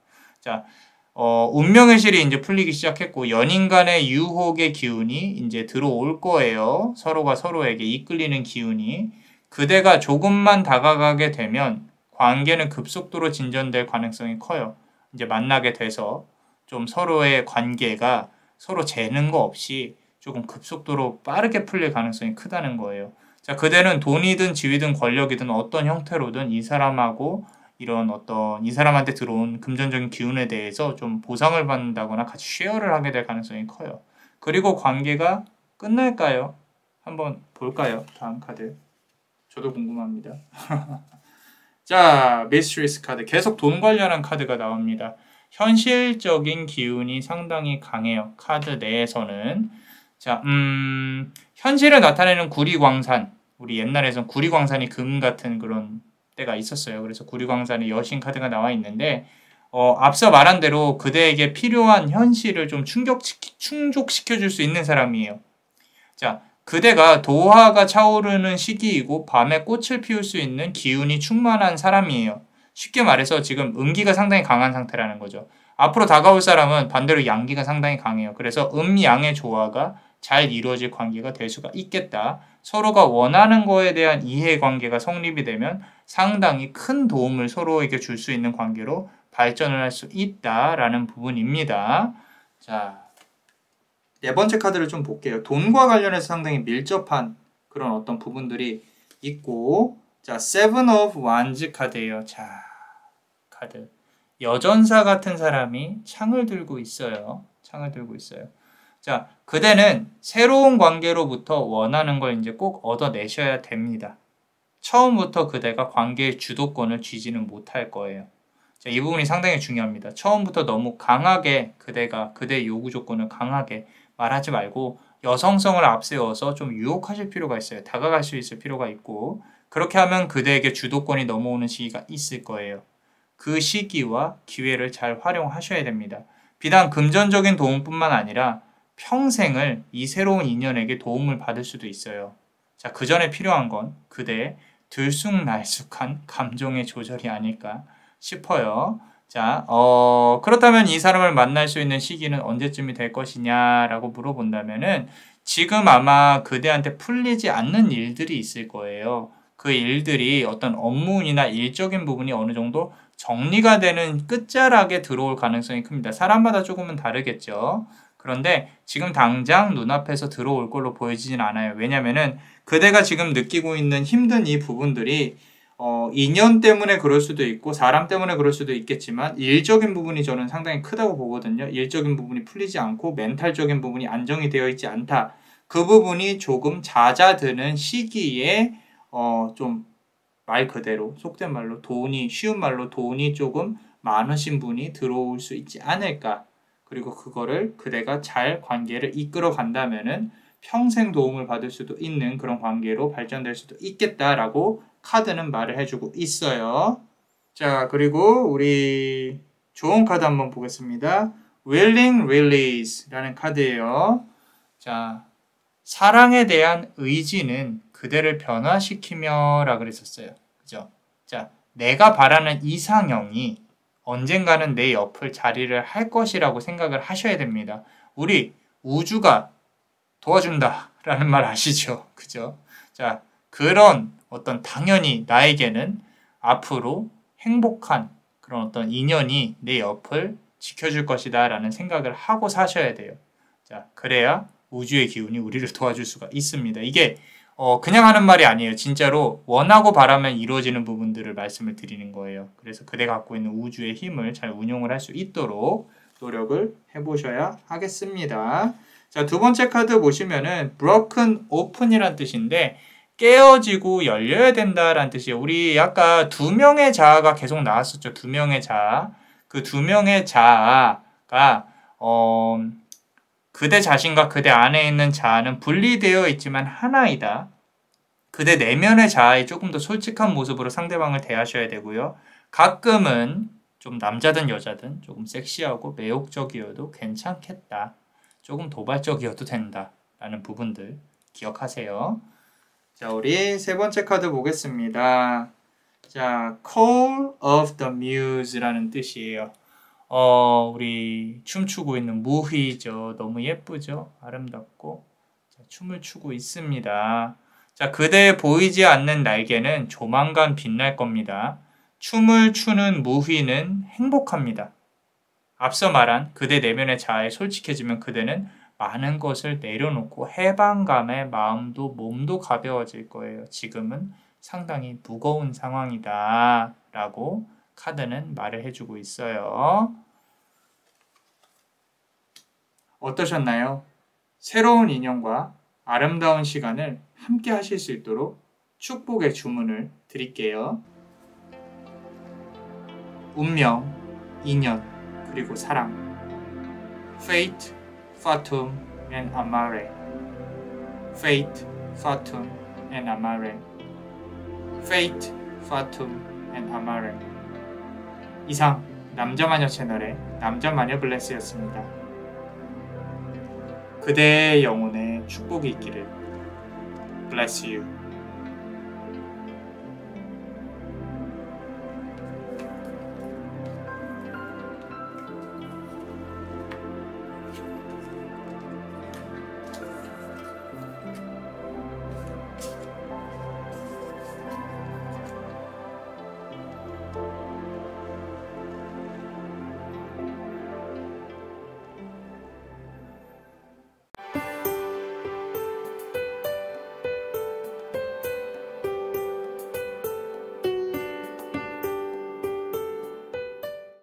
자, 운명의 실이 이제 풀리기 시작했고 연인 간의 유혹의 기운이 이제 들어올 거예요. 서로가 서로에게 이끌리는 기운이. 그대가 조금만 다가가게 되면 관계는 급속도로 진전될 가능성이 커요. 이제 만나게 돼서 좀 서로의 관계가 서로 재는 거 없이 조금 급속도로 빠르게 풀릴 가능성이 크다는 거예요. 자, 그대는 돈이든 지위든 권력이든 어떤 형태로든 이 사람하고 이런 어떤 이 사람한테 들어온 금전적인 기운에 대해서 좀 보상을 받는다거나 같이 쉐어를 하게 될 가능성이 커요. 그리고 관계가 끝날까요? 한번 볼까요? 다음 카드. 저도 궁금합니다. 자, 미스트리스 카드. 계속 돈 관련한 카드가 나옵니다. 현실적인 기운이 상당히 강해요. 카드 내에서는. 자, 현실을 나타내는 구리광산. 우리 옛날에선 구리광산이 금 같은 그런 때가 있었어요. 그래서 구리광산의 여신 카드가 나와 있는데, 앞서 말한 대로 그대에게 필요한 현실을 좀 충족시켜줄 수 있는 사람이에요. 자, 그대가 도화가 차오르는 시기이고 밤에 꽃을 피울 수 있는 기운이 충만한 사람이에요. 쉽게 말해서 지금 음기가 상당히 강한 상태라는 거죠. 앞으로 다가올 사람은 반대로 양기가 상당히 강해요. 그래서 음양의 조화가 잘 이루어질 관계가 될 수가 있겠다. 서로가 원하는 거에 대한 이해관계가 성립이 되면 상당히 큰 도움을 서로에게 줄 수 있는 관계로 발전을 할 수 있다라는 부분입니다. 자, 네 번째 카드를 좀 볼게요. 돈과 관련해서 상당히 밀접한 그런 어떤 부분들이 있고, 자, Seven of Wands 카드예요. 자, 카드. 여전사 같은 사람이 창을 들고 있어요. 창을 들고 있어요. 자, 그대는 새로운 관계로부터 원하는 걸 이제 꼭 얻어내셔야 됩니다. 처음부터 그대가 관계의 주도권을 쥐지는 못할 거예요. 자, 이 부분이 상당히 중요합니다. 처음부터 너무 강하게 그대의 요구 조건을 강하게 말하지 말고 여성성을 앞세워서 좀 유혹하실 필요가 있어요. 다가갈 수 있을 필요가 있고, 그렇게 하면 그대에게 주도권이 넘어오는 시기가 있을 거예요. 그 시기와 기회를 잘 활용하셔야 됩니다. 비단 금전적인 도움뿐만 아니라 평생을 이 새로운 인연에게 도움을 받을 수도 있어요. 자, 그 전에 필요한 건 그대의 들쑥날쑥한 감정의 조절이 아닐까 싶어요. 자, 그렇다면 이 사람을 만날 수 있는 시기는 언제쯤이 될 것이냐라고 물어본다면은 지금 아마 그대한테 풀리지 않는 일들이 있을 거예요. 그 일들이 어떤 업무나 일적인 부분이 어느 정도 정리가 되는 끝자락에 들어올 가능성이 큽니다. 사람마다 조금은 다르겠죠. 그런데 지금 당장 눈앞에서 들어올 걸로 보여지진 않아요. 왜냐면은 그대가 지금 느끼고 있는 힘든 이 부분들이 인연 때문에 그럴 수도 있고 사람 때문에 그럴 수도 있겠지만 일적인 부분이 저는 상당히 크다고 보거든요. 일적인 부분이 풀리지 않고 멘탈적인 부분이 안정이 되어 있지 않다. 그 부분이 조금 잦아드는 시기에 좀 말 그대로 속된 말로 쉬운 말로 돈이 조금 많으신 분이 들어올 수 있지 않을까. 그리고 그거를 그대가 잘 관계를 이끌어 간다면은 평생 도움을 받을 수도 있는 그런 관계로 발전될 수도 있겠다라고 카드는 말을 해주고 있어요. 자, 그리고 우리 좋은 카드 한번 보겠습니다. Willing Release라는 카드예요. 자, 사랑에 대한 의지는 그대를 변화시키며 라 그랬었어요. 그죠? 자, 내가 바라는 이상형이 언젠가는 내 옆을 자리를 할 것이라고 생각을 하셔야 됩니다. 우리 우주가 도와준다 라는 말 아시죠? 그죠? 자, 그런 어떤 당연히 나에게는 앞으로 행복한 그런 어떤 인연이 내 옆을 지켜줄 것이다 라는 생각을 하고 사셔야 돼요. 자, 그래야 우주의 기운이 우리를 도와줄 수가 있습니다. 이게 그냥 하는 말이 아니에요. 진짜로 원하고 바라면 이루어지는 부분들을 말씀을 드리는 거예요. 그래서 그대가 갖고 있는 우주의 힘을 잘 운용을 할 수 있도록 노력을 해보셔야 하겠습니다. 자, 두 번째 카드 보시면은 broken open이란 뜻인데 깨어지고 열려야 된다라는 뜻이에요. 우리 아까 두 명의 자아가 계속 나왔었죠. 두 명의 자아. 그 두 명의 자아가 그대 자신과 그대 안에 있는 자아는 분리되어 있지만 하나이다. 그대 내면의 자아에 조금 더 솔직한 모습으로 상대방을 대하셔야 되고요. 가끔은 좀 남자든 여자든 조금 섹시하고 매혹적이어도 괜찮겠다. 조금 도발적이어도 된다. 라는 부분들 기억하세요. 자, 우리 세 번째 카드 보겠습니다. 자, Call of the Muse라는 뜻이에요. 우리 춤추고 있는 무희죠. 너무 예쁘죠? 아름답고. 자, 춤을 추고 있습니다. 자, 그대의 보이지 않는 날개는 조만간 빛날 겁니다. 춤을 추는 무희는 행복합니다. 앞서 말한 그대 내면의 자아에 솔직해지면 그대는 많은 것을 내려놓고 해방감에 마음도 몸도 가벼워질 거예요. 지금은 상당히 무거운 상황이다 라고 카드는 말을 해주고 있어요. 어떠셨나요? 새로운 인연과 아름다운 시간을 함께 하실 수 있도록 축복의 주문을 드릴게요. 운명, 인연, 그리고 사랑. Fate, Fatum, and Amare. Fate, Fatum, and Amare. Fate, Fatum, and Amare. 이상 남자마녀 채널의 남자마녀 블레스였습니다. 그대의 영혼에 축복이 있기를. Bless you.